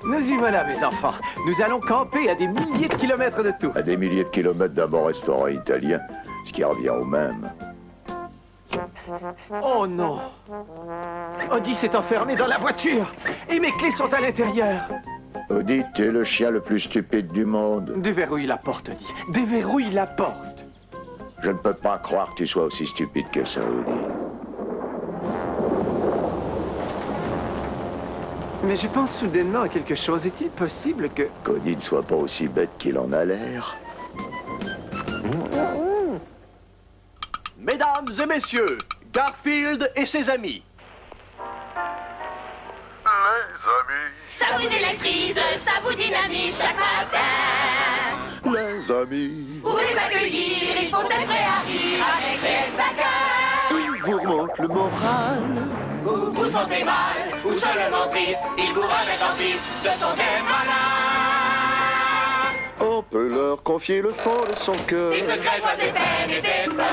Nous y voilà, mes enfants. Nous allons camper à des milliers de kilomètres de tout. À des milliers de kilomètres d'un bon restaurant italien, ce qui revient au même. Oh non! Odie s'est enfermé dans la voiture et mes clés sont à l'intérieur. Odie, t'es le chien le plus stupide du monde. Déverrouille la porte, Odie. Déverrouille la porte. Je ne peux pas croire que tu sois aussi stupide que ça, Odie. Mais je pense soudainement à quelque chose. Est-il possible que... Qu'Odie ne soit pas aussi bête qu'il en a l'air? Mesdames et messieurs, Garfield et ses amis. Les amis, Ça vous électrise, ça vous dynamise chaque matin. Les amis, Pour les accueillir, il faut être prêt à rire avec les placards. ils vous remontent le moral. Vous vous sentez mal, ou seulement triste, ils vous remettent en piste, ce sont des malades. On peut leur confier le fond de son cœur. Des secrets, joies et peines et des peurs.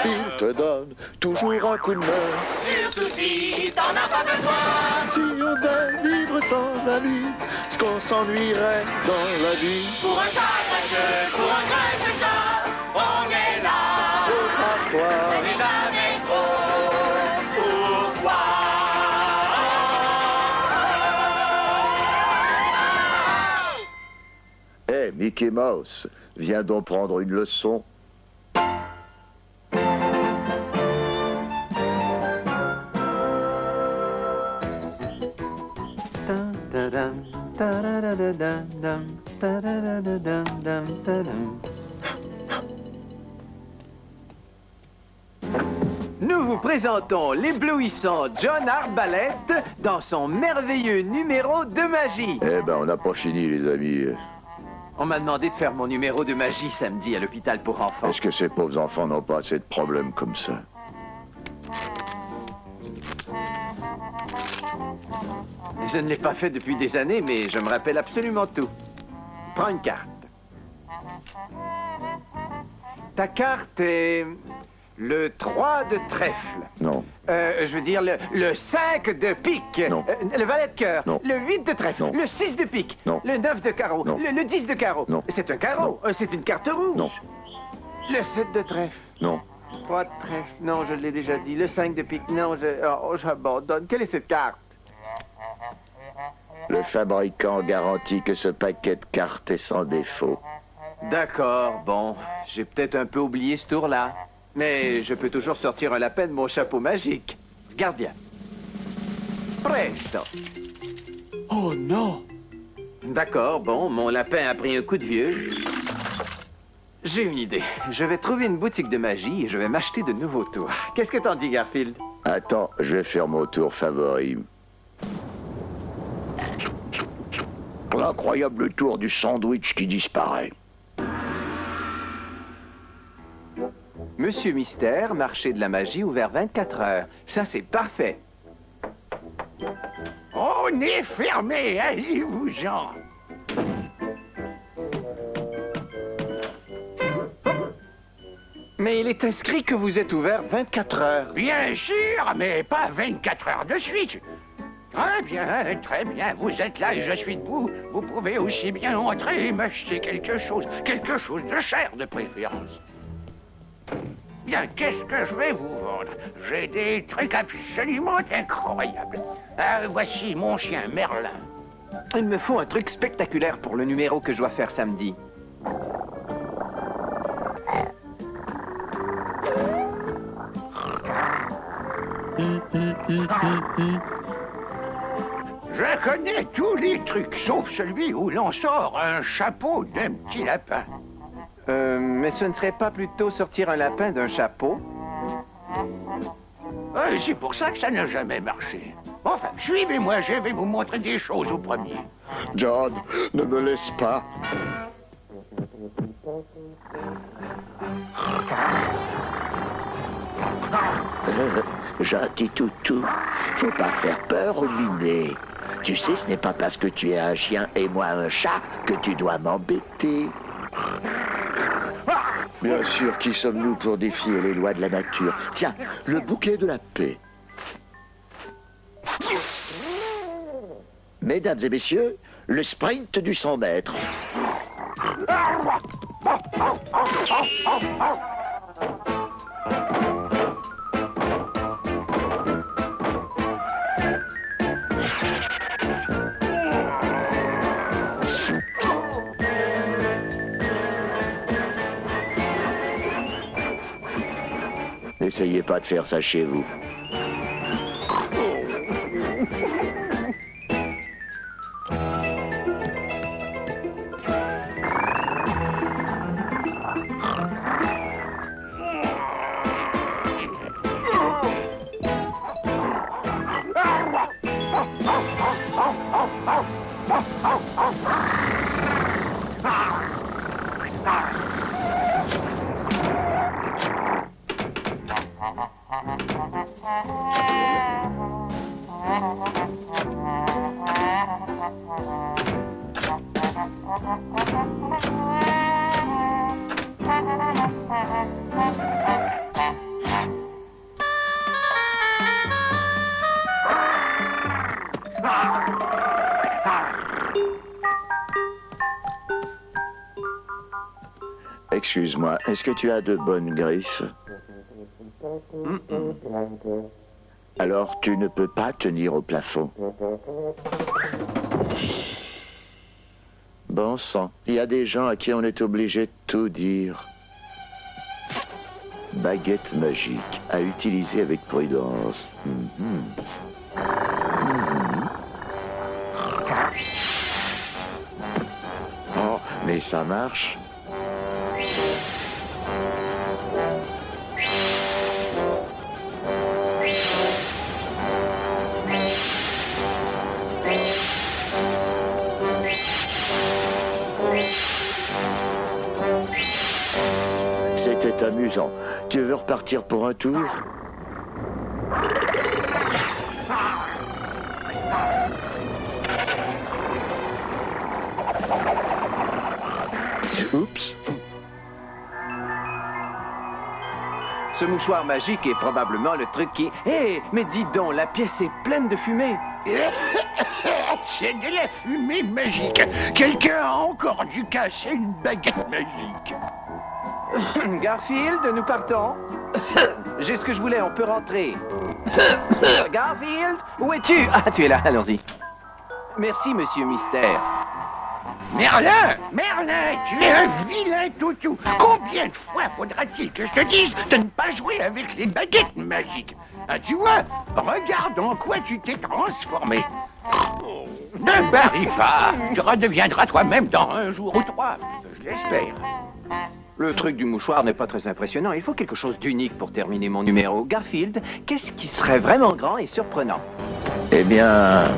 Ils te donnent toujours un coup de main. Surtout si t'en as pas besoin. Si on devait vivre sans amis, ce qu'on s'ennuierait dans la vie. Pour un chat grincheux, pour un grincheux chat, on est là. Parfois, Mais jamais trop. Pourquoi? hé, Mickey Mouse, viens donc prendre une leçon. Nous vous présentons l'éblouissant John Arbalète dans son merveilleux numéro de magie. Eh ben, on n'a pas fini, les amis. On m'a demandé de faire mon numéro de magie samedi à l'hôpital pour enfants. Est-ce que ces pauvres enfants n'ont pas assez de problèmes comme ça? Je ne l'ai pas fait depuis des années, mais je me rappelle absolument tout. Prends une carte. Ta carte est le 3 de trèfle. Non. Je veux dire le 5 de pique. Non. Le valet de cœur. Non. Le 8 de trèfle. Non. Le 6 de pique. Non. Le 9 de carreau. Non. Le 10 de carreau. Non. C'est un carreau. C'est une carte rouge. Non. Le 7 de trèfle. Non. 3 de trèfle. Non, je l'ai déjà dit. Le 5 de pique. Non, j'abandonne. Quelle est cette carte? Le fabricant garantit que ce paquet de cartes est sans défaut. D'accord, bon. J'ai peut-être un peu oublié ce tour-là. Mais je peux toujours sortir un lapin de mon chapeau magique. Regarde bien. Presto. Oh non! D'accord, bon, mon lapin a pris un coup de vieux. J'ai une idée. Je vais trouver une boutique de magie et je vais m'acheter de nouveaux tours. Qu'est-ce que t'en dis, Garfield? Attends, je vais faire mon tour favori. L'incroyable tour du sandwich qui disparaît. Monsieur Mystère, marché de la magie ouvert 24 heures. Ça, c'est parfait. On est fermé, allez-vous-en. Mais il est inscrit que vous êtes ouvert 24 heures. Bien sûr, mais pas 24 heures de suite. Très bien, vous êtes là et je suis debout. Vous pouvez aussi bien entrer et m'acheter quelque chose de cher de préférence. Bien, qu'est-ce que je vais vous vendre? J'ai des trucs absolument incroyables. Voici mon chien Merlin. Il me faut un truc spectaculaire pour le numéro que je dois faire samedi. Je connais tous les trucs, sauf celui où l'on sort un chapeau d'un petit lapin. Mais ce ne serait pas plutôt sortir un lapin d'un chapeau? C'est pour ça que ça n'a jamais marché. Enfin, suivez-moi, je vais vous montrer des choses au premier. John, ne me laisse pas. Gentil toutou, faut pas faire peur au minet. Tu sais, ce n'est pas parce que tu es un chien et moi un chat que tu dois m'embêter. Bien sûr, qui sommes-nous pour défier les lois de la nature? Tiens, le bouquet de la paix. Mesdames et messieurs, le sprint du 100 mètres. N'essayez pas de faire ça chez vous. Excuse-moi, est-ce que tu as de bonnes griffes? Alors tu ne peux pas tenir au plafond. Bon sang, il y a des gens à qui on est obligé de tout dire. Baguette magique, à utiliser avec prudence. Oh, mais ça marche. C'était amusant. Tu veux repartir pour un tour? Oups. Ce mouchoir magique est probablement le truc qui... Hé, mais dis donc, la pièce est pleine de fumée. C'est de la fumée magique. Quelqu'un a encore dû casser une baguette magique. Garfield, nous partons. J'ai ce que je voulais, on peut rentrer. Garfield, où es-tu? Ah, tu es là, allons-y. Merci, monsieur Mystère. Merlin! Merlin, tu es un vilain toutou! Combien de fois faudra-t-il que je te dise de ne pas jouer avec les baguettes magiques? Ah, tu vois, regarde en quoi tu t'es transformé. Ne parie pas, tu redeviendras toi-même dans 1 jour ou 3, je l'espère. Le truc du mouchoir n'est pas très impressionnant. Il faut quelque chose d'unique pour terminer mon numéro. Garfield, qu'est-ce qui serait vraiment grand et surprenant? Eh bien...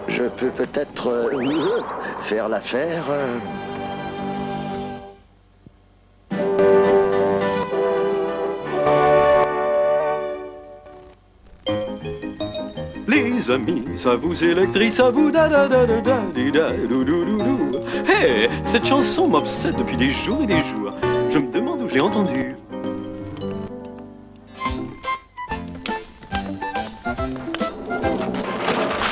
Je peux peut-être faire l'affaire. Les amis, ça vous électrise, ça vous da da da da da da dou dou dou dou. Hey, cette chanson m'obsède depuis des jours et des jours. Je me demande où je l'ai entendue.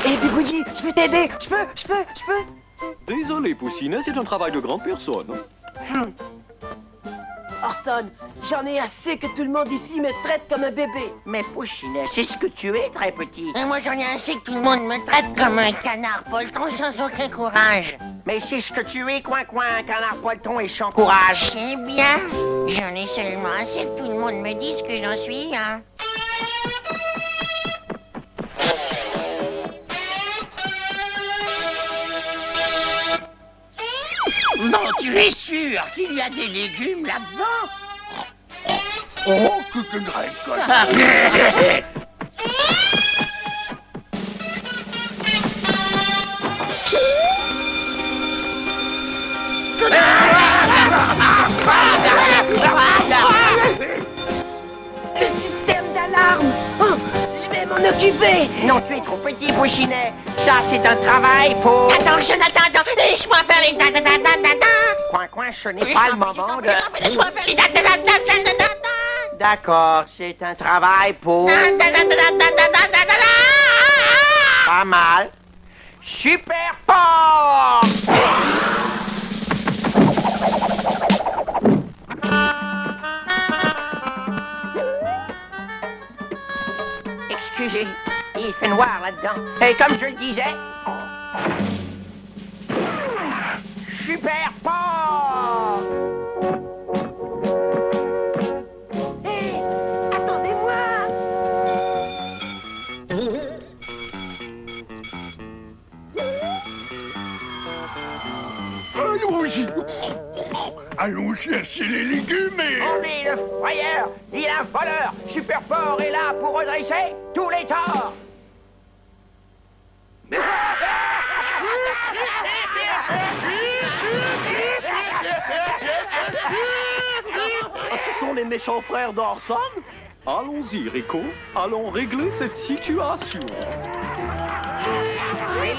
Hé, Bigouillis, je peux t'aider? Je peux? Désolé, Poussinet, c'est un travail de grande personne. Orson, j'en ai assez que tout le monde ici me traite comme un bébé. Mais Pouchinet, c'est ce que tu es, très petit. Et moi, j'en ai assez que tout le monde me traite comme un canard poltron sans aucun courage. Mais c'est ce que tu es, coin-coin, canard poltron et sans courage. C'est bien. J'en ai seulement assez que tout le monde me dise que j'en suis, hein. Non, tu es sûr qu'il y a des légumes là-dedans? Oh, que tu grecques! Le système d'alarme! Oh, je vais m'en occuper! Non, tu es trop petit, Pouchinet. Ça, c'est un travail pour... Attends, Jonathan, attends, laisse-moi faire les ta-ta-ta-ta-ta-ta. Coin-coin, ce n'est pas le moment de... Laisse-moi faire les ta-ta-ta-ta-ta-ta-ta. D'accord, c'est un travail pour... Pas mal. Super Porc! Excusez, il fait noir là-dedans. Et comme je le disais... Super Porc! Hé, attendez-moi! Allons-y. Allons chercher les légumes et... On est le frayeur, il est un voleur. Super Porc est là pour redresser tous les torts. Ce sont les méchants frères d'Orson? Allons-y, Rico. Allons régler cette situation. Oui,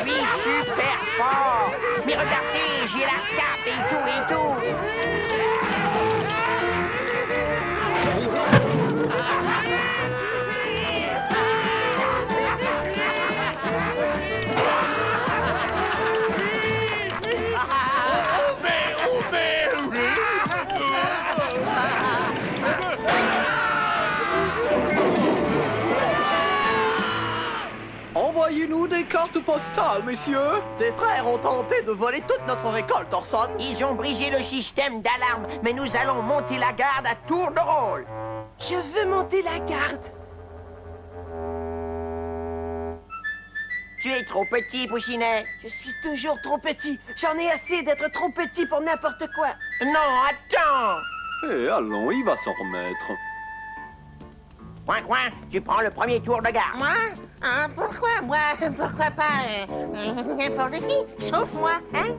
je suis super fort. Mais regardez, j'ai la cape et tout. Envoyez-nous des cartes postales, messieurs. Tes frères ont tenté de voler toute notre récolte, Orson. Ils ont brisé le système d'alarme, mais nous allons monter la garde à tour de rôle. Je veux monter la garde. Tu es trop petit, Poussinet. Je suis toujours trop petit. J'en ai assez d'être trop petit pour n'importe quoi. Non, attends. Eh, allons, il va s'en remettre. Coin, tu prends le premier tour de garde. Moi? Pourquoi moi? Pourquoi pas n'importe qui, sauf moi, hein?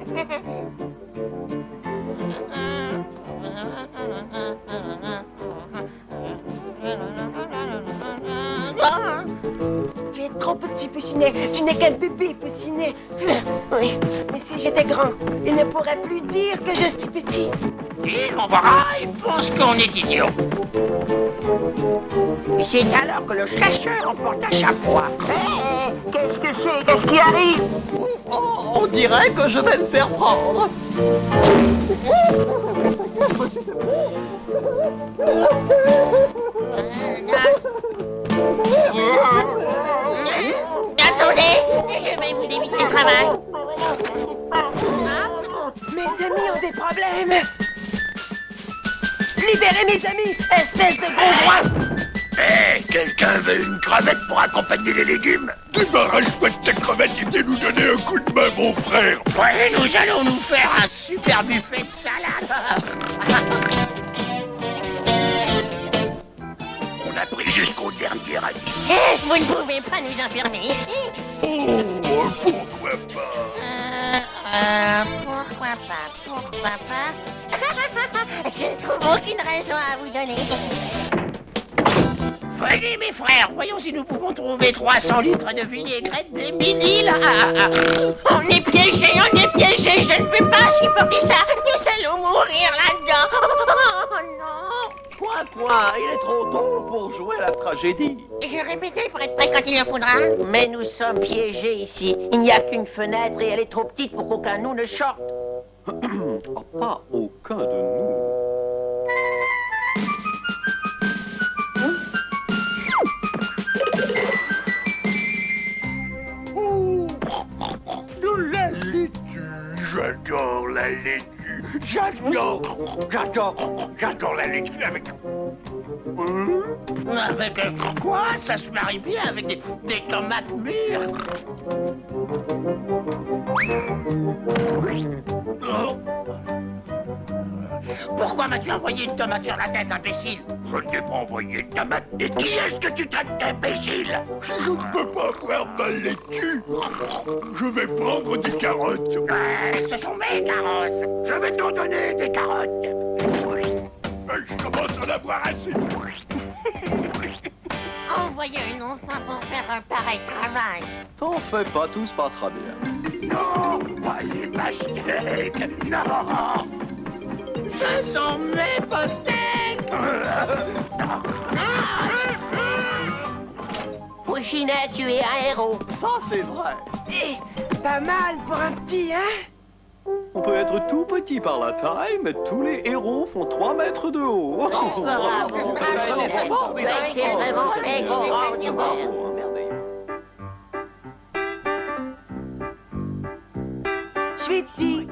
Tu es trop petit, Poussinet. Tu n'es qu'un bébé, Poussinet. Oui, mais si j'étais grand, il ne pourrait plus dire que je suis petit. Il comprendra, il pense qu'on est idiot. Et c'est alors que le chasseur emporte à chaque fois. Qu'est-ce que c'est? Qu'est-ce qui arrive? Oh, on dirait que je vais me faire prendre. Attendez, je vais vous éviter le travail. Mes amis ont des problèmes. Libérez mes amis, espèce de gros roi. Hé, quelqu'un veut une crevette pour accompagner les légumes? Débarrasse-toi de ta crevette et viens nous donner un coup de main, mon frère. Ouais, nous allons nous faire un super buffet de salade. On a pris jusqu'au dernier ami. Vous ne pouvez pas nous enfermer ici. Oh, pourquoi pas? Pourquoi pas? Je ne trouve aucune raison à vous donner. Venez mes frères, voyons si nous pouvons trouver 300 litres de vinaigrette de midi là. On est piégés, je ne peux pas supporter ça. Nous allons mourir là-dedans. Oh non. Quoi, il est trop tôt pour jouer à la tragédie. Je répétais pour être prêt quand il le faudra. Mais nous sommes piégés ici. Il n'y a qu'une fenêtre et elle est trop petite pour qu'aucun nous ne sorte. Pas aucun de nous. La laitue, j'adore la laitue. J'adore la laitue avec... Avec quoi? Ça se marie bien avec des tomates mûres. Pourquoi m'as-tu envoyé une tomate sur la tête, imbécile? Je ne t'ai pas envoyé de tomate. Et qui est-ce que tu traites d'imbécile? Si je ne peux pas avoir ma laitue, je vais prendre des carottes. Ce sont mes carottes. Je vais t'en donner des carottes. Je commence à en avoir assez. Envoyez un enfant pour faire un pareil travail. T'en fais pas, tout se passera bien. Non, pas les pastèques. Non. Ce sont mes pastèques. Pouchinet, tu es un héros. Ça, c'est vrai. Pas mal pour un petit, hein? On peut être tout petit par la taille, mais tous les héros font 3 mètres de haut. Bravo, bravo, tu as été vraiment extraordinaire. Je suis petit.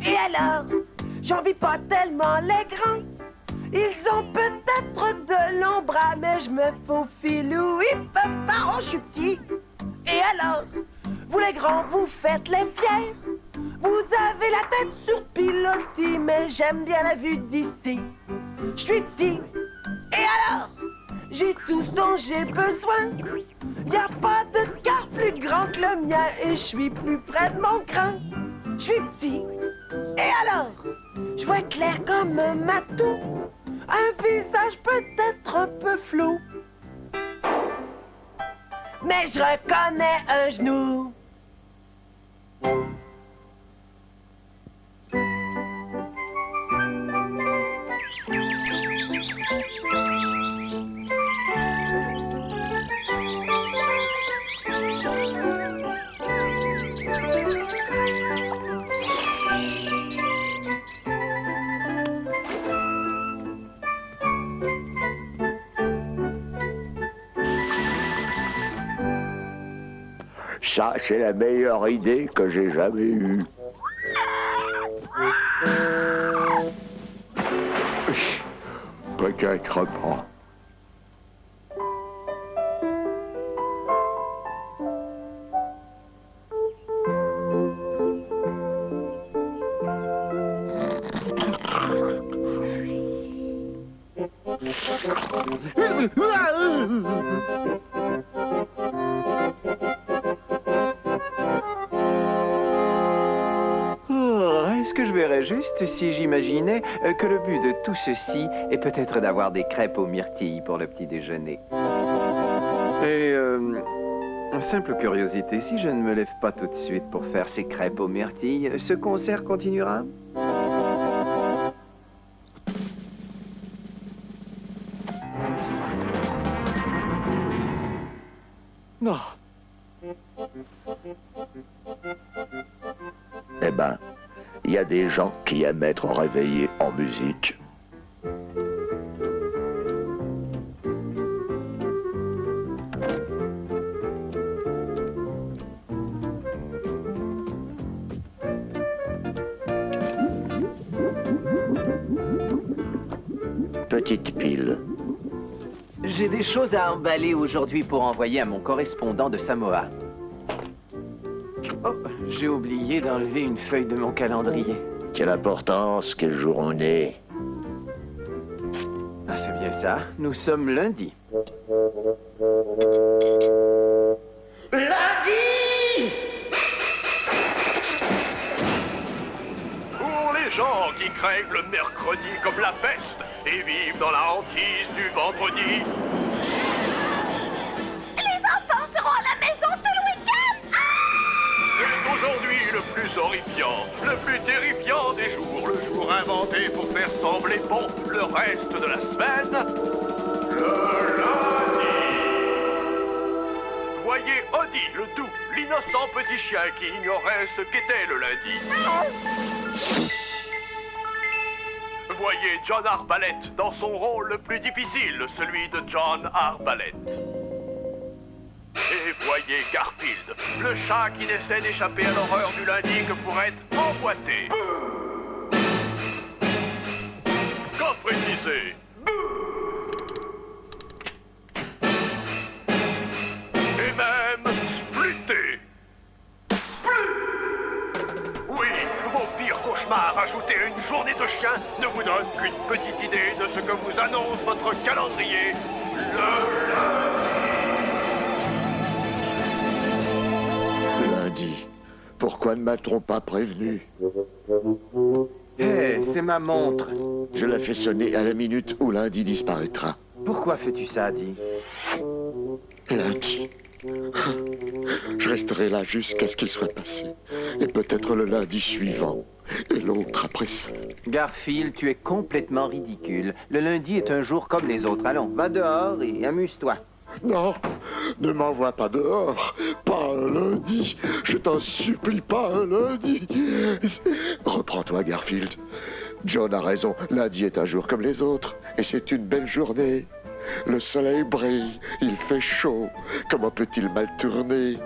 Et alors? J'envie pas tellement les grands. Ils ont peut-être de longs bras, mais je me faufile où ils peuvent pas. Oh, je suis petit. Et alors? Vous les grands, vous faites les fiers. Vous avez la tête sur pilotis, mais j'aime bien la vue d'ici. Je suis petit. Et alors? J'ai tout ce dont j'ai besoin. Y a pas de cœur plus grand que le mien et je suis plus près de mon cran. Je suis petit. Et alors? Je vois clair comme un matou. Un visage peut-être un peu flou. Mais je reconnais un genou. Ça, c'est la meilleure idée que j'ai jamais eue. Peut-être pas. Est-ce que je verrais juste si j'imaginais que le but de tout ceci est peut-être d'avoir des crêpes aux myrtilles pour le petit déjeuner? Et, simple curiosité, si je ne me lève pas tout de suite pour faire ces crêpes aux myrtilles, ce concert continuera? Non. Eh ben, il y a des gens qui aiment être réveillés en musique. Petite pile. J'ai des choses à emballer aujourd'hui pour envoyer à mon correspondant de Samoa. Oh, j'ai oublié d'enlever une feuille de mon calendrier. Quelle importance, quelle jour on est. Ah, c'est bien ça. Nous sommes lundi. Lundi! Pour les gens qui craignent le mercredi comme la peste et vivent dans la hantise du vendredi. Les enfants seront à la maison tout le week-end. C'est aujourd'hui le plus horrifiant, le plus terrifiant des jours, le jour inventé pour faire sembler bon le reste de la semaine, le lundi. Voyez Odie le doux, l'innocent petit chien qui ignorait ce qu'était le lundi. Voyez John Arbalète dans son rôle le plus difficile, celui de John Arbalète. Et voyez Garfield, le chat qui n'essaie d'échapper à l'horreur du lundi que pour être emboîté. Concrétisé. Et même splitté. Oui, vos pires cauchemars ajoutés à une journée de chien ne vous donnent qu'une petite idée de ce que vous annonce votre calendrier. Le Lundi. Pourquoi ne m'a-t-on pas prévenu? Hé, c'est ma montre. Je la fais sonner à la minute où lundi disparaîtra. Pourquoi fais-tu ça, Adi? Lundi. Je resterai là jusqu'à ce qu'il soit passé. Et peut-être le lundi suivant. et l'autre après ça. Garfield, tu es complètement ridicule. Le lundi est un jour comme les autres. Allons, va dehors et amuse-toi. Non, ne m'envoie pas dehors, pas un lundi. Je t'en supplie, pas un lundi. Reprends-toi, Garfield. John a raison, lundi est un jour comme les autres, et c'est une belle journée. Le soleil brille, il fait chaud. Comment peut-il mal tourner?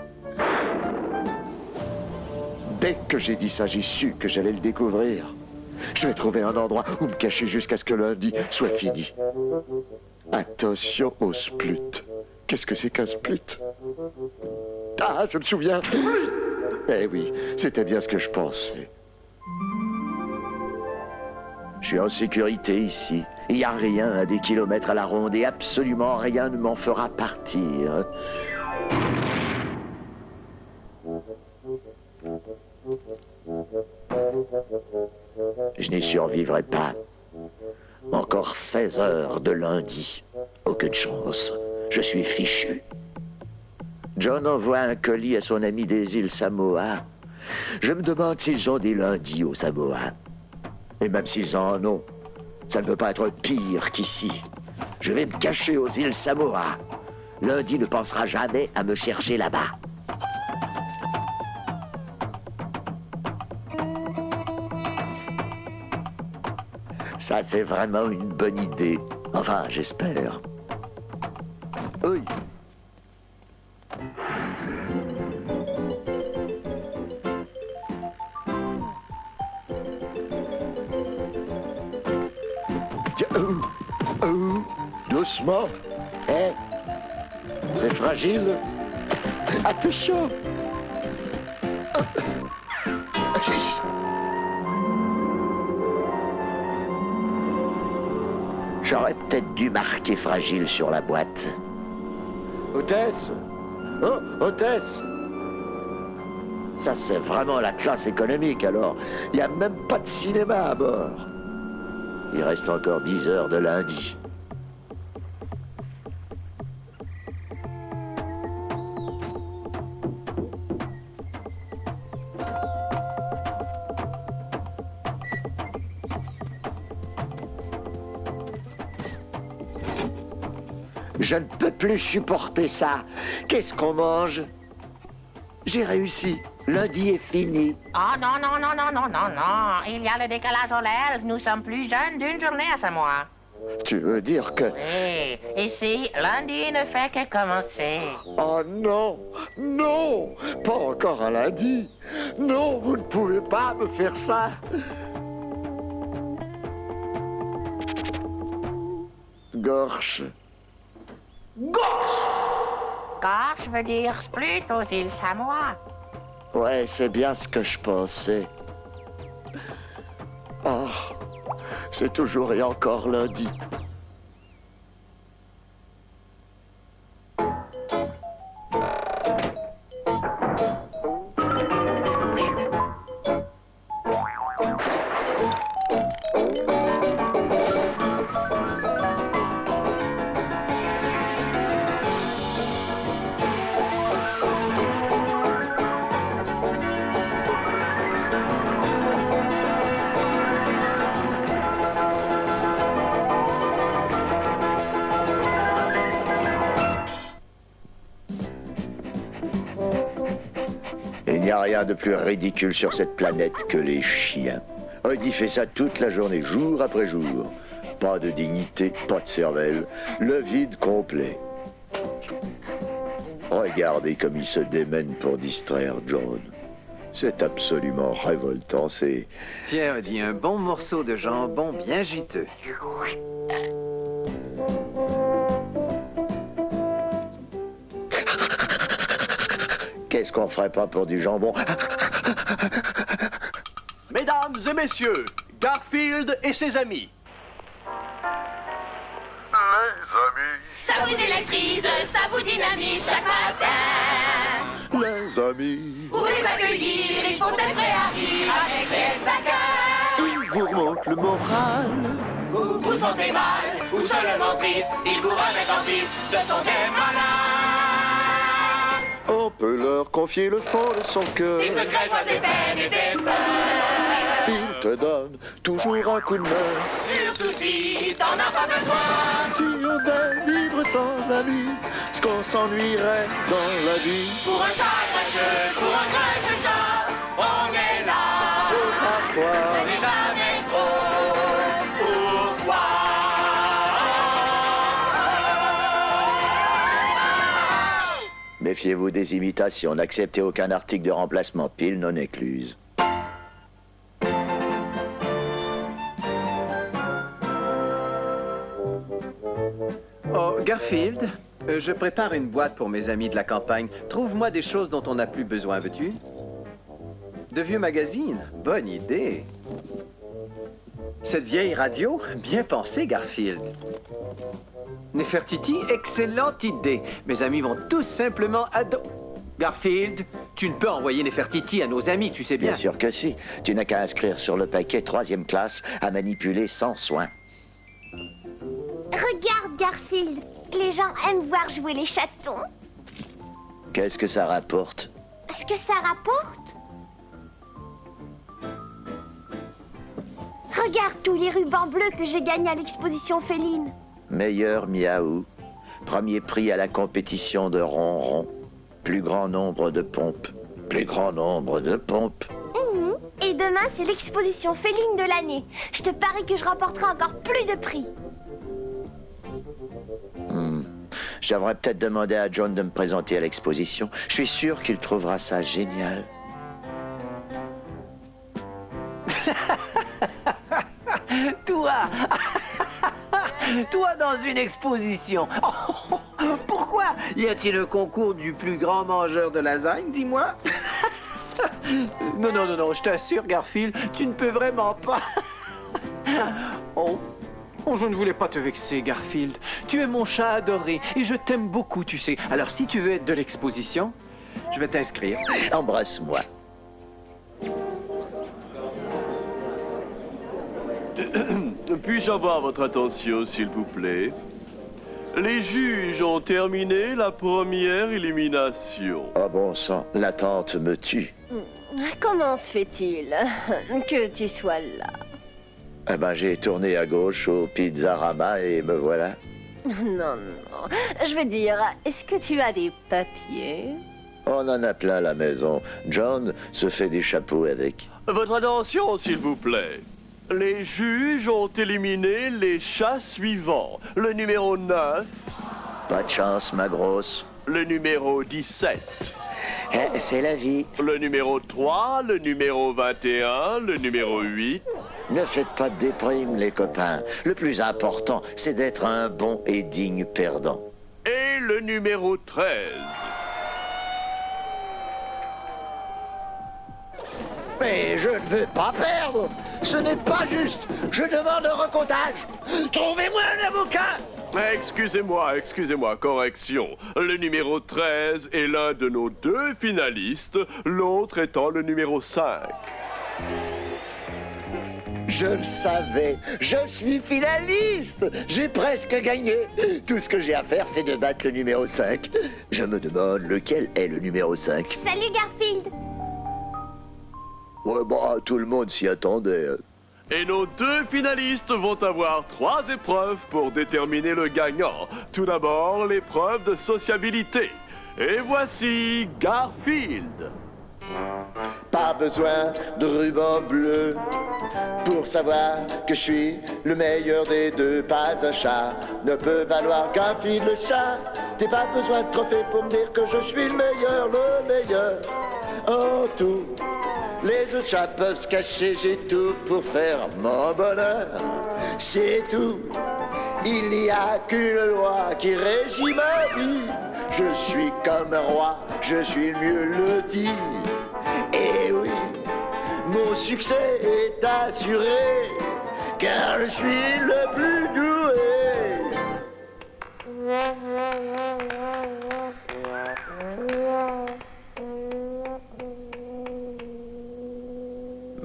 Dès que j'ai dit ça, j'ai su que j'allais le découvrir. Je vais trouver un endroit où me cacher jusqu'à ce que lundi soit fini. Attention au splut. Qu'est-ce que c'est qu'un splut? Ah, je me souviens. Eh oui, c'était bien ce que je pensais. Je suis en sécurité ici. Il n'y a rien à des kilomètres à la ronde et absolument rien ne m'en fera partir. Je n'y survivrai pas. Encore 16 heures de lundi. Aucune chance. Je suis fichu. John envoie un colis à son ami des îles Samoa. Je me demande s'ils ont des lundis aux Samoa. Et même s'ils en ont, ça ne peut pas être pire qu'ici. Je vais me cacher aux îles Samoa. Lundi ne pensera jamais à me chercher là-bas. Ça, c'est vraiment une bonne idée. Enfin, j'espère. Oui. Doucement. Eh, c'est fragile. Attention. J'aurais peut-être dû marquer fragile sur la boîte. Hôtesse! Oh, hôtesse! Ça, c'est vraiment la classe économique, alors. Il n'y a même pas de cinéma à bord. Il reste encore 10 heures de lundi. Je ne peux plus supporter ça. Qu'est-ce qu'on mange? J'ai réussi. Lundi est fini. Oh non, non, non, non, non, non, non. Il y a le décalage horaire. Nous sommes plus jeunes d'une journée à Samoa. Tu veux dire que... Oui. Ici, lundi ne fait que commencer. Oh non! Non! Pas encore un lundi! Non, vous ne pouvez pas me faire ça! Gorge. Gorge! Gorge veut dire splut aux îles Samoa. Ouais, c'est bien ce que je pensais. Oh, c'est toujours et encore lundi. Il n'y a rien de plus ridicule sur cette planète que les chiens. Odie fait ça toute la journée, jour après jour. Pas de dignité, pas de cervelle, le vide complet. Regardez comme il se démène pour distraire John. C'est absolument révoltant, c'est... Tiens, Odie, un bon morceau de jambon bien juteux. Qu'est-ce qu'on ferait pas pour du jambon? Mesdames et messieurs, Garfield et ses amis. Les amis. Ça vous électrise, ça vous dynamise chaque matin. Les amis. Pour les accueillir, il faut être prêt à rire avec les placards. Ils vous remontent le moral. Vous vous sentez mal, ou seulement triste, ils vous remettent en piste, ce sont des malades. On peut leur confier le fond de son cœur. Des secrets, joies et peines et des peurs. te donne toujours un coup de main. Surtout si t'en as pas besoin. Si on devait vivre sans amis, ce qu'on s'ennuierait dans la vie. Pour un chat grincheux, pour un grincheux chat, on est là. Et parfois, Ce n'est jamais trop pour toi. méfiez-vous des imitations, n'acceptez aucun article de remplacement, pile non écluse. Oh, Garfield, je prépare une boîte pour mes amis de la campagne. Trouve-moi des choses dont on n'a plus besoin, veux-tu? De vieux magazines? Bonne idée. Cette vieille radio? Bien pensé, Garfield. Nefertiti? Excellente idée. Mes amis vont tout simplement adorer. Garfield, tu ne peux envoyer Nefertiti à nos amis, tu sais bien. Bien sûr que si. Tu n'as qu'à inscrire sur le paquet 3e classe à manipuler sans soin. Regarde, Garfield. Les gens aiment voir jouer les chatons. Qu'est-ce que ça rapporte? Ce que ça rapporte? Regarde tous les rubans bleus que j'ai gagnés à l'exposition féline. Meilleur miaou. Premier prix à la compétition de ronron. Plus grand nombre de pompes. Plus grand nombre de pompes. Et demain, c'est l'exposition féline de l'année. Je te parie que je remporterai encore plus de prix. Je devrais peut-être demander à John de me présenter à l'exposition. Je suis sûr qu'il trouvera ça génial. Toi Toi dans une exposition. Oh, pourquoi? Y a-t-il un concours du plus grand mangeur de lasagne, dis-moi? Non, non, non, non, je t'assure, Garfield, tu ne peux vraiment pas. Oh. Oh, je ne voulais pas te vexer, Garfield. Tu es mon chat adoré et je t'aime beaucoup, tu sais. Alors, si tu veux être de l'exposition, je vais t'inscrire. Embrasse-moi. Puis-je avoir votre attention, s'il vous plaît? Les juges ont terminé la première élimination. Oh bon sang, l'attente me tue. Comment se fait-il que tu sois là? Eh ben, j'ai tourné à gauche au Pizzarama et me voilà. Non, non. Je veux dire, est-ce que tu as des papiers? On en a plein à la maison. John se fait des chapeaux avec. Votre attention, s'il vous plaît. Les juges ont éliminé les chats suivants. Le numéro 9. Pas de chance, ma grosse. Le numéro 17. C'est la vie. Le numéro 3, le numéro 21, le numéro 8. Ne faites pas de déprime, les copains. Le plus important, c'est d'être un bon et digne perdant. Et le numéro 13. Mais je ne veux pas perdre. Ce n'est pas juste. Je demande un recomptage. Trouvez-moi un avocat. Excusez-moi, correction. Le numéro 13 est l'un de nos 2 finalistes, l'autre étant le numéro 5. Je le savais, je suis finaliste. J'ai presque gagné. Tout ce que j'ai à faire, c'est de battre le numéro 5. Je me demande lequel est le numéro 5. Salut, Garfield. Ouais, bah, tout le monde s'y attendait. Et nos 2 finalistes vont avoir 3 épreuves pour déterminer le gagnant. Tout d'abord, l'épreuve de sociabilité. Et voici Garfield. Pas besoin de ruban bleu pour savoir que je suis le meilleur des 2. Pas un chat ne peut valoir Garfield le chat. T'as pas besoin de trophée pour me dire que je suis le meilleur en tout. Les autres chats peuvent se cacher, j'ai tout pour faire mon bonheur. C'est tout. Il n'y a qu'une loi qui régit ma vie. Je suis comme un roi, je suis mieux loti. Et oui, mon succès est assuré, car je suis le plus doué.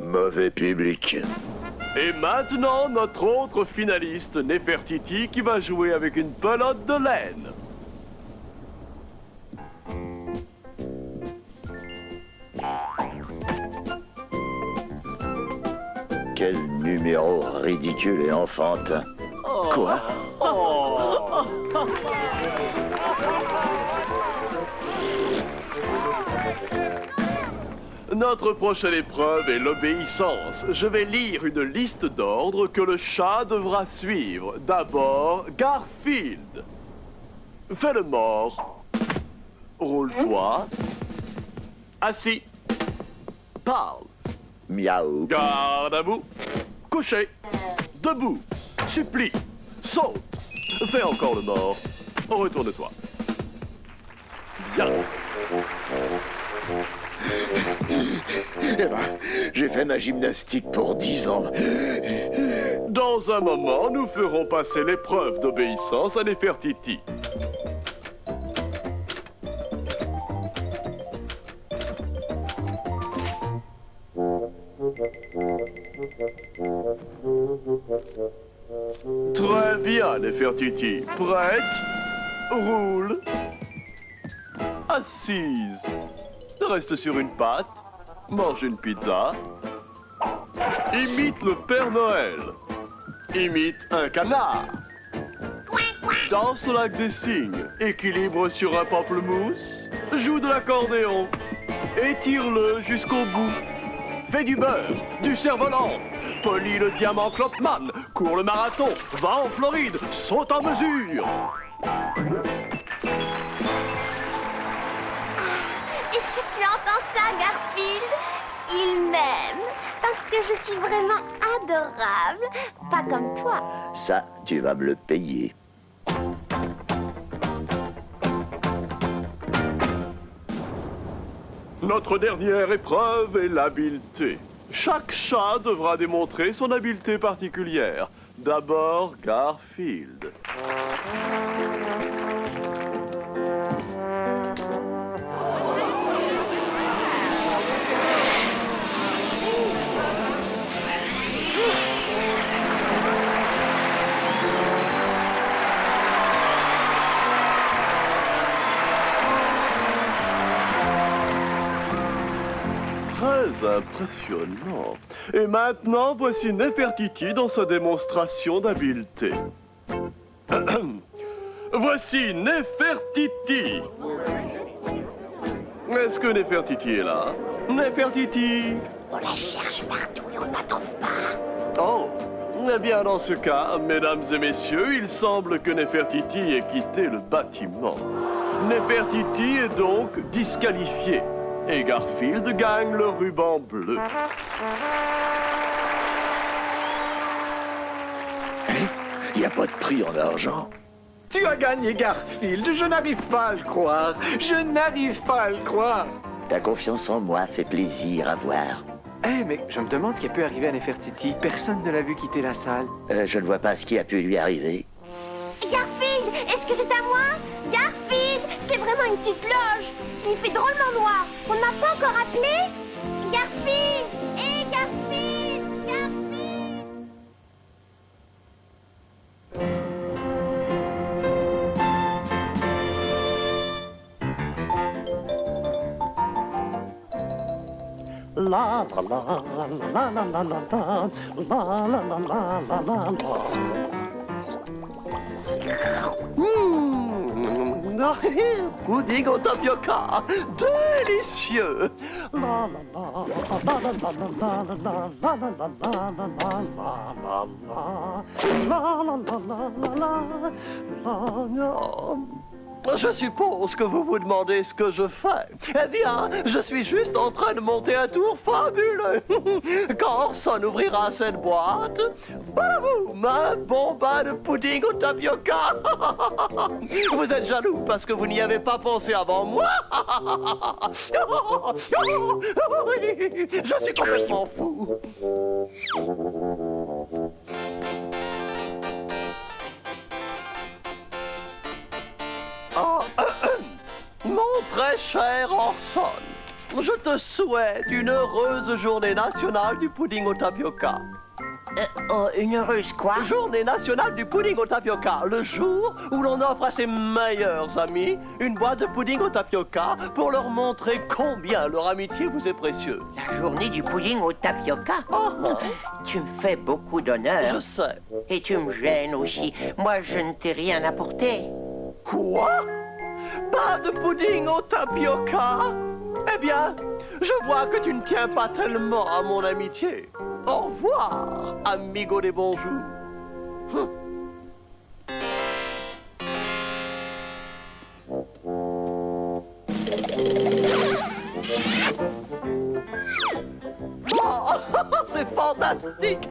Mauvais public. Et maintenant, notre autre finaliste, Nefertiti, qui va jouer avec une pelote de laine. Quel numéro ridicule et enfantin. Quoi? Notre prochaine épreuve est l'obéissance. Je vais lire une liste d'ordres que le chat devra suivre. D'abord, Garfield. Fais le mort. Roule-toi. Assis. Parle. Miaou. Garde à vous. Couché. Debout. Supplie. Saute. Fais encore le mort. Retourne-toi. Bien. Eh ben, j'ai fait ma gymnastique pour 10 ans. Dans un moment, nous ferons passer l'épreuve d'obéissance à Nefertiti. Très bien, Nefertiti. Prête? Roule. Assise. Reste sur une patte. Mange une pizza. Imite le Père Noël. Imite un canard. Danse au lac des cygnes. Équilibre sur un pamplemousse. Joue de l'accordéon. Étire-le jusqu'au bout. Fais du beurre, du cerf-volant. Polis le diamant Clopman. Cours le marathon. Va en Floride. Saute en mesure. Est-ce que tu entends ça, Garfield? Il m'aime parce que je suis vraiment adorable, pas comme toi. Ça, tu vas me le payer. Notre dernière épreuve est l'habileté. Chaque chat devra démontrer son habileté particulière. D'abord, Garfield. Très impressionnant. Et maintenant, voici Nefertiti dans sa démonstration d'habileté. Voici Nefertiti. Est-ce que Nefertiti est là? Nefertiti? On la cherche partout et on ne la trouve pas. Oh, eh bien dans ce cas, mesdames et messieurs, il semble que Nefertiti ait quitté le bâtiment. Nefertiti est donc disqualifié. Et Garfield gagne le ruban bleu. Il n'y a pas de prix en argent. Tu as gagné, Garfield. Je n'arrive pas à le croire. Je n'arrive pas à le croire. Ta confiance en moi fait plaisir à voir. Eh, mais je me demande ce qui a pu arriver à Nefertiti. Personne ne l'a vu quitter la salle. Je ne vois pas ce qui a pu lui arriver. Garfield, est-ce que c'est à moi? Garfield, c'est vraiment une petite loge. Il fait drôlement noir. On ne m'a pas encore appelé? Garfield! Hé, Garfield! Garfield! La la la la la la la la la la la la la la. Pudding au tapioca, délicieux. La la la la la la la la la la la la la. Je suppose que vous vous demandez ce que je fais. Eh bien, je suis juste en train de monter un tour fabuleux. Quand Orson ouvrira cette boîte, badaboum, un bon bain de pudding au tapioca. Vous êtes jaloux parce que vous n'y avez pas pensé avant moi. Je suis complètement fou. Mon très cher Orson, je te souhaite une heureuse journée nationale du pudding au tapioca. Une heureuse quoi? Journée nationale du pudding au tapioca, le jour où l'on offre à ses meilleurs amis une boîte de pudding au tapioca pour leur montrer combien leur amitié vous est précieuse. La journée du pudding au tapioca? Tu me fais beaucoup d'honneur. Je sais. Et tu me gênes aussi. Moi, je ne t'ai rien apporté. Quoi? Pas de pudding au tapioca? Eh bien, je vois que tu ne tiens pas tellement à mon amitié. Au revoir, amigo des bons jours. Oh, c'est fantastique.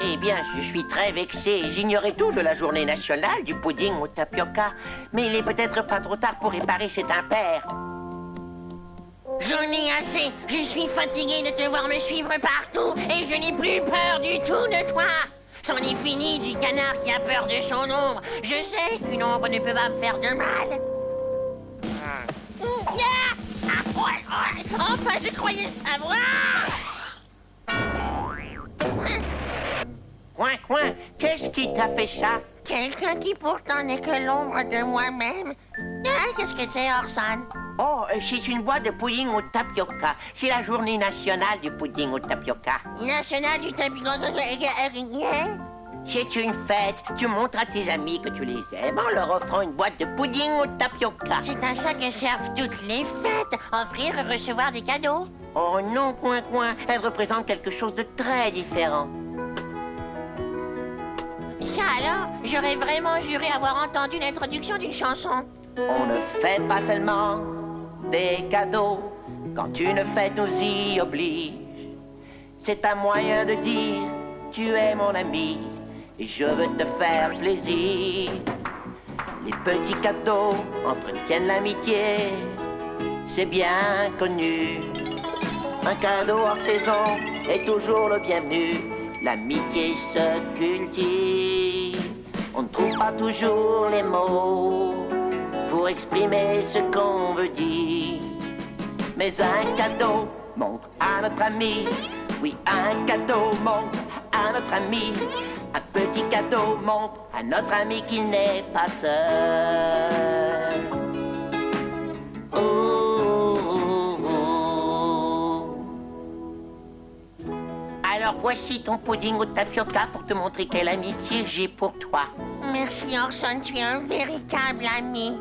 Eh bien, je suis très vexé. J'ignorais tout de la journée nationale du pudding au tapioca. Mais il est peut-être pas trop tard pour réparer cet impair. J'en ai assez. Je suis fatigué de te voir me suivre partout et je n'ai plus peur du tout de toi. C'en est fini du canard qui a peur de son ombre. Je sais qu'une ombre ne peut pas me faire de mal. Enfin, je croyais savoir. Coin, coin, qu'est-ce qui t'a fait ça? Quelqu'un qui pourtant n'est que l'ombre de moi-même. Qu'est-ce que c'est, Orson? Oh, c'est une boîte de pudding au tapioca. C'est la journée nationale du pudding au tapioca. Nationale du tapioca? C'est une fête. Tu montres à tes amis que tu les aimes en leur offrant une boîte de pudding au tapioca. C'est à ça que servent toutes les fêtes. Offrir et recevoir des cadeaux. Oh non, coin, coin. Elle représente quelque chose de très différent. Ça alors, j'aurais vraiment juré avoir entendu l'introduction d'une chanson. On ne fait pas seulement des cadeaux quand une fête nous y oblige. C'est un moyen de dire tu es mon ami et je veux te faire plaisir. Les petits cadeaux entretiennent l'amitié, c'est bien connu. Un cadeau hors saison est toujours le bienvenu. L'amitié se cultive. On ne trouve pas toujours les mots pour exprimer ce qu'on veut dire. Mais un cadeau montre à notre ami. Oui, un cadeau montre à notre ami. Un petit cadeau montre à notre ami qu'il n'est pas seul. Oh, oh, oh. Alors voici ton pudding au tapioca pour te montrer quelle amitié j'ai pour toi. Merci Orson, tu es un véritable ami.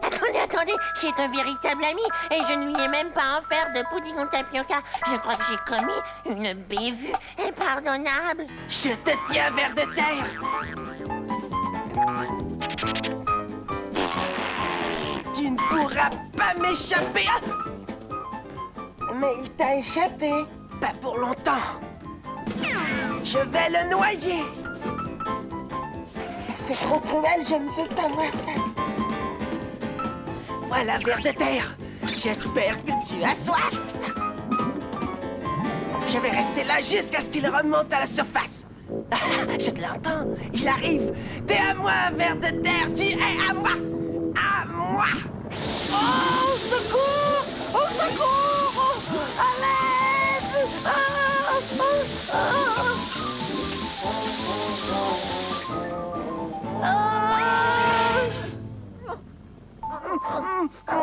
Attendez, c'est un véritable ami et je ne lui ai même pas offert de pudding au tapioca. Je crois que j'ai commis une bévue impardonnable. Je te tiens, ver de terre. Tu ne pourras pas m'échapper. Mais il t'a échappé. Pas pour longtemps. Je vais le noyer. C'est trop cruel, je ne veux pas voir ça. Voilà, ver de terre. J'espère que tu as soif. Je vais rester là jusqu'à ce qu'il remonte à la surface. Je l'entends, il arrive. T'es à moi, ver de terre, tu es à moi. À moi. Oh, secours! Au secours! À l'aide!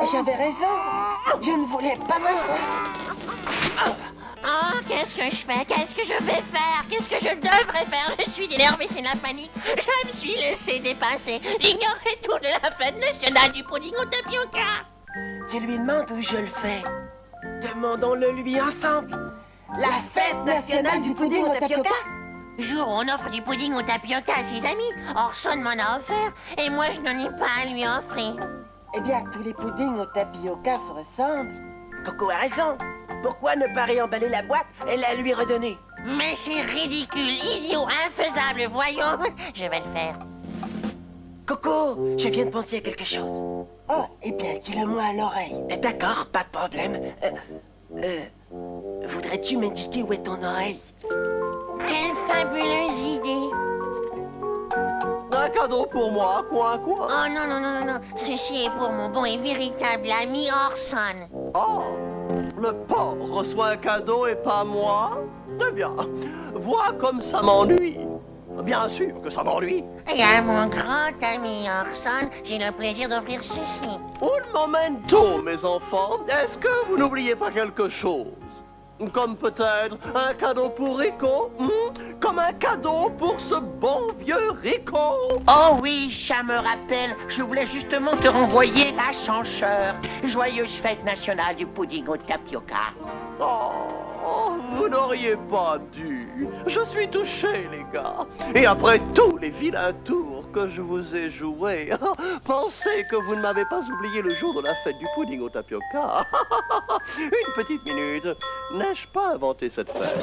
J'avais raison. Je ne voulais pas me... Oh, qu'est-ce que je fais? Qu'est-ce que je vais faire? Qu'est-ce que je devrais faire? Je suis énervée, c'est la panique. Je me suis laissé dépasser. J'ignorais tout de la fête nationale du pudding au tapioca. Tu lui demandes où je le fais. Demandons-le lui ensemble. La fête nationale du pudding au tapioca. Jour où on offre du pudding au tapioca à ses amis. Orson m'en a offert et moi je n'en ai pas à lui offrir. Eh bien, tous les puddings au tapioca se ressemblent. Coco a raison. Pourquoi ne pas réemballer la boîte et la lui redonner? Mais c'est ridicule, idiot, infaisable, voyons. Je vais le faire. Coco, je viens de penser à quelque chose. Oh, eh bien, dis-le-moi à l'oreille. D'accord, pas de problème. Voudrais-tu m'indiquer où est ton oreille? Quelle fabuleuse idée. Un cadeau pour moi, quoi? Oh non. Ceci est pour mon bon et véritable ami Orson. Oh, le porc reçoit un cadeau et pas moi? Très bien. Vois comme ça m'ennuie. Bien sûr que ça m'ennuie. Et à mon grand ami Orson, j'ai le plaisir d'offrir ceci. Un momento, mes enfants. Est-ce que vous n'oubliez pas quelque chose? Comme peut-être un cadeau pour Rico, comme un cadeau pour ce bon vieux Rico. Oh oui, ça me rappelle, je voulais justement te renvoyer l'ascenseur. Joyeuse fête nationale du pudding au tapioca. Oh, vous n'auriez pas dû. Je suis touché, les gars. Et après tous les vilains tours que je vous ai joués, pensez que vous ne m'avez pas oublié le jour de la fête du pudding au tapioca. Une petite minute. N'ai-je pas inventé cette fête?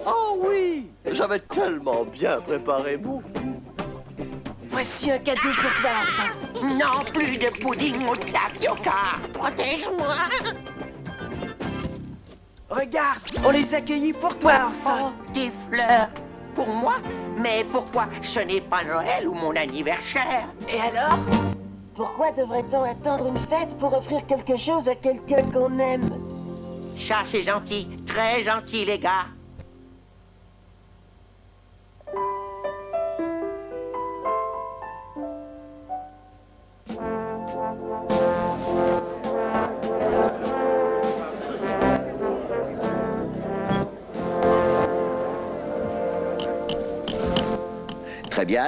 Oh oui, j'avais tellement bien préparé vous. Voici un cadeau pour toi, Orson. Non plus de pudding au tapioca. Protège-moi. Regarde, on les accueillit pour toi, Orson. Oh, des fleurs. Pour moi? Mais pourquoi? Ce n'est pas Noël ou mon anniversaire. Et alors? Pourquoi devrait-on attendre une fête pour offrir quelque chose à quelqu'un qu'on aime? Ça, c'est gentil. Très gentil, les gars.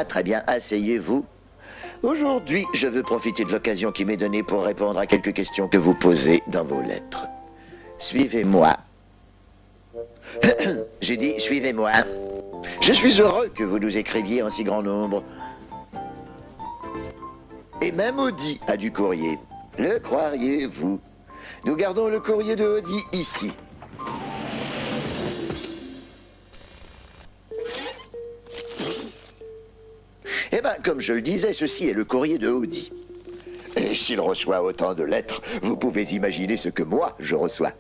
Très bien, asseyez-vous. Aujourd'hui, je veux profiter de l'occasion qui m'est donnée pour répondre à quelques questions que vous posez dans vos lettres. Suivez-moi. J'ai dit, suivez-moi. Je suis heureux que vous nous écriviez en si grand nombre. Et même Audi a du courrier. Le croiriez-vous? Nous gardons le courrier de Audi ici. Eh bien, comme je le disais, ceci est le courrier de Audi. Et s'il reçoit autant de lettres, vous pouvez imaginer ce que moi, je reçois.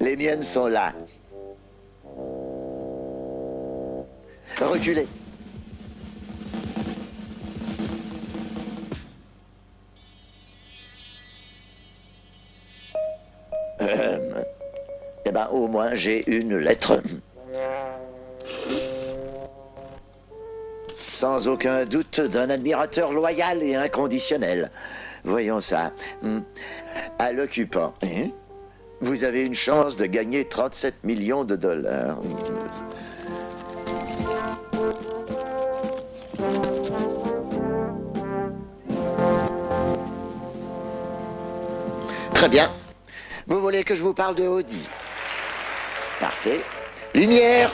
Les miennes sont là. Reculez. Eh bien, au moins, j'ai une lettre. Sans aucun doute d'un admirateur loyal et inconditionnel. Voyons ça. À l'occupant. Vous avez une chance de gagner 37 millions de dollars. Très bien. Vous voulez que je vous parle de Audi? Parfait. Lumière!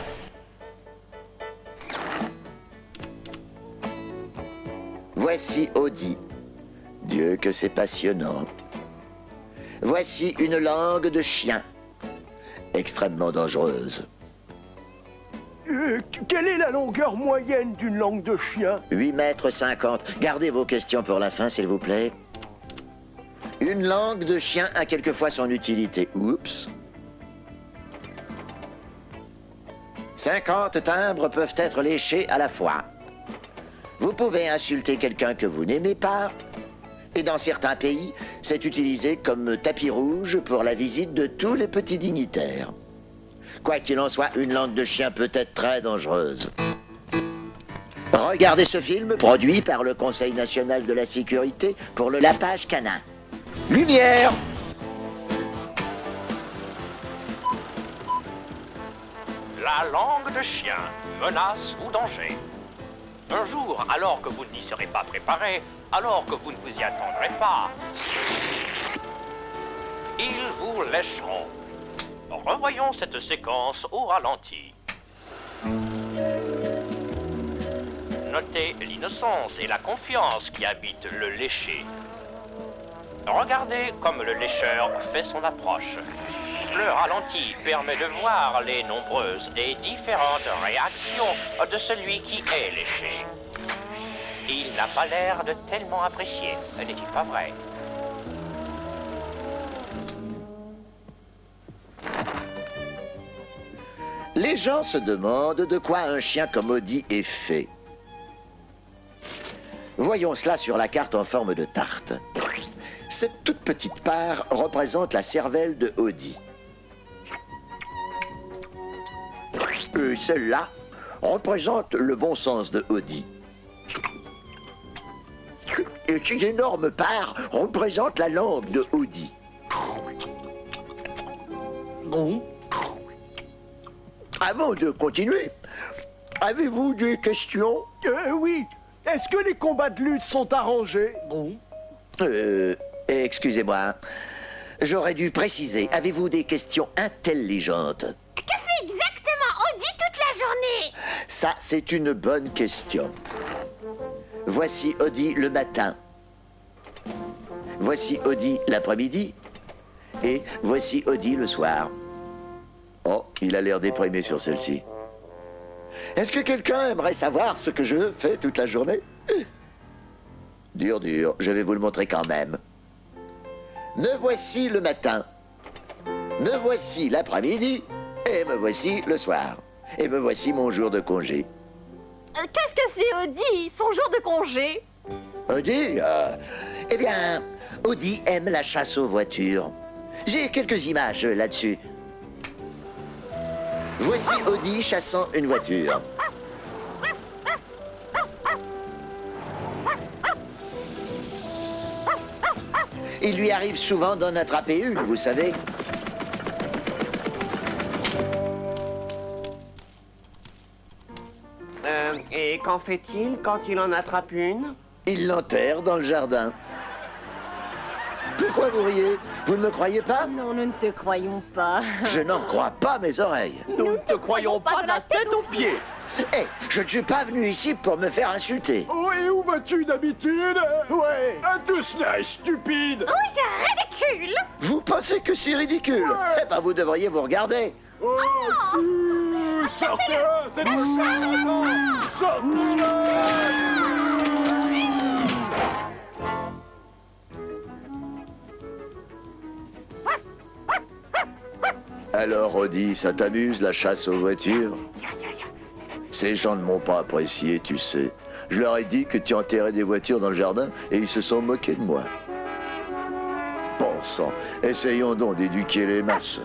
Voici Audi. Dieu que c'est passionnant. Voici une langue de chien. Extrêmement dangereuse. Quelle est la longueur moyenne d'une langue de chien? 8,50 mètres. Gardez vos questions pour la fin, s'il vous plaît. Une langue de chien a quelquefois son utilité. Oups. 50 timbres peuvent être léchés à la fois. Vous pouvez insulter quelqu'un que vous n'aimez pas. Et dans certains pays, c'est utilisé comme tapis rouge pour la visite de tous les petits dignitaires. Quoi qu'il en soit, une langue de chien peut être très dangereuse. Regardez ce film, produit par le Conseil national de la sécurité pour le lapage canin. Lumière! La langue de chien, menace ou danger. Un jour, alors que vous n'y serez pas préparé, alors que vous ne vous y attendrez pas, ils vous lécheront. Revoyons cette séquence au ralenti. Notez l'innocence et la confiance qui habitent le léché. Regardez comme le lécheur fait son approche. Le ralenti permet de voir les nombreuses et différentes réactions de celui qui est léché. Il n'a pas l'air de tellement apprécier, n'est-il pas vrai? Les gens se demandent de quoi un chien comme Audi est fait. Voyons cela sur la carte en forme de tarte. Cette toute petite part représente la cervelle de Audi. Celle-là représente le bon sens de Audi. Et cette énorme part représente la langue de Audi. Bon. Avant de continuer, avez-vous des questions? Oui. Est-ce que les combats de lutte sont arrangés? Bon. Excusez-moi. J'aurais dû préciser. Avez-vous des questions intelligentes? Que fait exactement Audi toute la journée? Ça, c'est une bonne question. Voici Audi le matin. Voici Audi l'après-midi. Et voici Audi le soir. Oh, il a l'air déprimé sur celle-ci. Est-ce que quelqu'un aimerait savoir ce que je fais toute la journée? Dur, je vais vous le montrer quand même. Me voici le matin. Me voici l'après-midi. Et me voici le soir. Et me voici mon jour de congé. Qu'est-ce que c'est Audi, son jour de congé? Audi eh bien, Audi aime la chasse aux voitures. J'ai quelques images là-dessus. Voici Audi chassant une voiture. Il lui arrive souvent d'en attraper une, vous savez. Et qu'en fait-il quand il en attrape une? Il l'enterre dans le jardin. Pourquoi vous riez? Vous ne me croyez pas? Non, nous ne te croyons pas. Je n'en crois pas mes oreilles. Nous ne te croyons pas de la tête aux pieds. Hé, je ne suis pas venu ici pour me faire insulter. Oui, où vas-tu d'habitude? Ouais. Tout cela est stupide. Oui, c'est ridicule. Vous pensez que c'est ridicule? Eh ben, vous devriez vous regarder. Oh, sortez-la, c'est charmant. Sortez-la. Alors, Audi, ça t'amuse, la chasse aux voitures? Ces gens ne m'ont pas apprécié, tu sais. Je leur ai dit que tu enterrais des voitures dans le jardin et ils se sont moqués de moi. Bon sang, essayons donc d'éduquer les masses.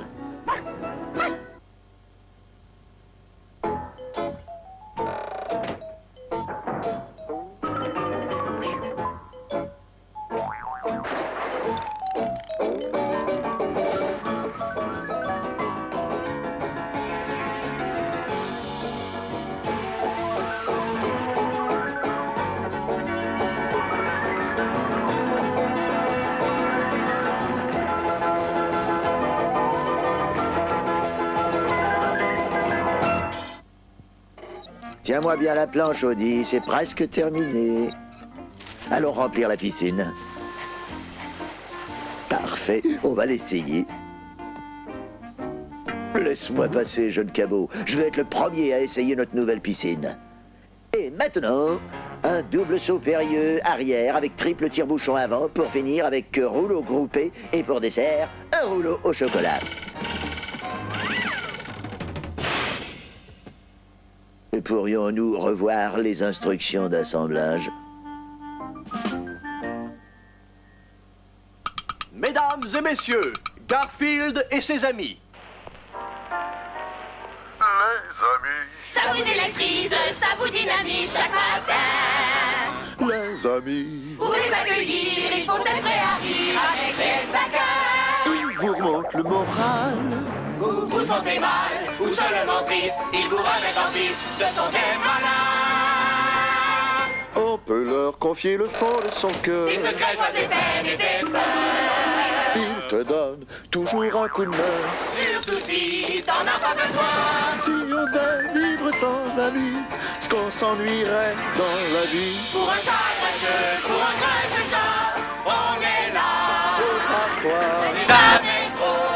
Tiens-moi bien la planche, Audi, c'est presque terminé. Allons remplir la piscine. Parfait, on va l'essayer. Laisse-moi passer, jeune cabot. Je vais être le premier à essayer notre nouvelle piscine. Et maintenant, un double saut périlleux arrière avec triple tire-bouchon avant pour finir avec rouleau groupé et pour dessert, un rouleau au chocolat. Pourrions-nous revoir les instructions d'assemblage? Mesdames et messieurs, Garfield et ses amis. Les amis. Ça vous électrise, ça vous dynamise chaque matin. Les amis. Pour les accueillir, il faut être prêt à rire avec les placards. Ils vous remontent le moral. Vous vous sentez mal, ou seulement triste, ils vous remettent en piste, ce sont des malades. On peut leur confier le fond de son cœur. Des secrets, joies et peines et des peurs. Ils te donnent toujours un coup de main. Surtout si t'en as pas besoin. Si on devait vivre sans amis, ce qu'on s'ennuierait dans la vie. Pour un chat grincheux, pour un grincheux chat, on est là. Et parfois, ce n'est jamais trop.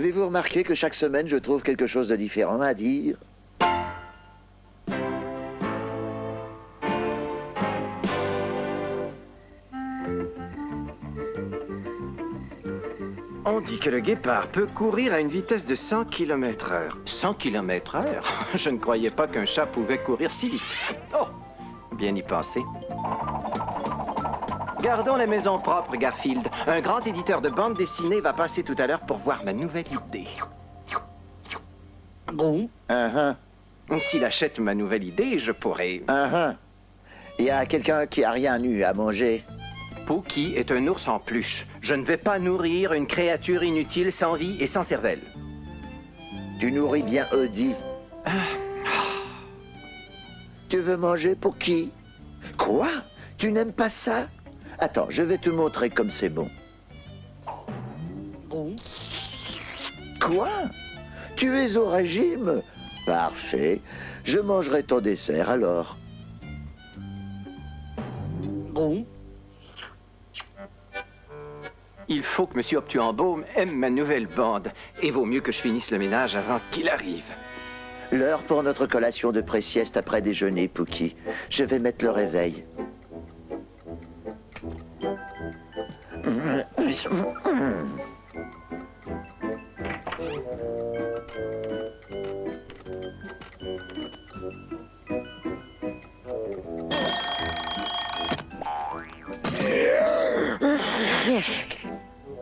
avez-vous remarqué que chaque semaine, je trouve quelque chose de différent à dire? On dit que le guépard peut courir à une vitesse de 100 km/h. 100 km/h? Je ne croyais pas qu'un chat pouvait courir si vite. Oh, bien y penser. Gardons la maison propre, Garfield. Un grand éditeur de bande dessinée va passer tout à l'heure pour voir ma nouvelle idée. Bon. S'il achète ma nouvelle idée, je pourrais... Il y a quelqu'un qui a rien eu à manger. Pookie est un ours en peluche. Je ne vais pas nourrir une créature inutile sans vie et sans cervelle. Tu nourris bien Odie. Tu veux manger Pookie? Quoi? Tu n'aimes pas ça? Attends, je vais te montrer comme c'est bon. Quoi? Tu es au régime? Parfait. Je mangerai ton dessert alors. Il faut que M. Obtuambaume aime ma nouvelle bande. Et vaut mieux que je finisse le ménage avant qu'il arrive. L'heure pour notre collation de pré-sieste après déjeuner, Pookie. Je vais mettre le réveil.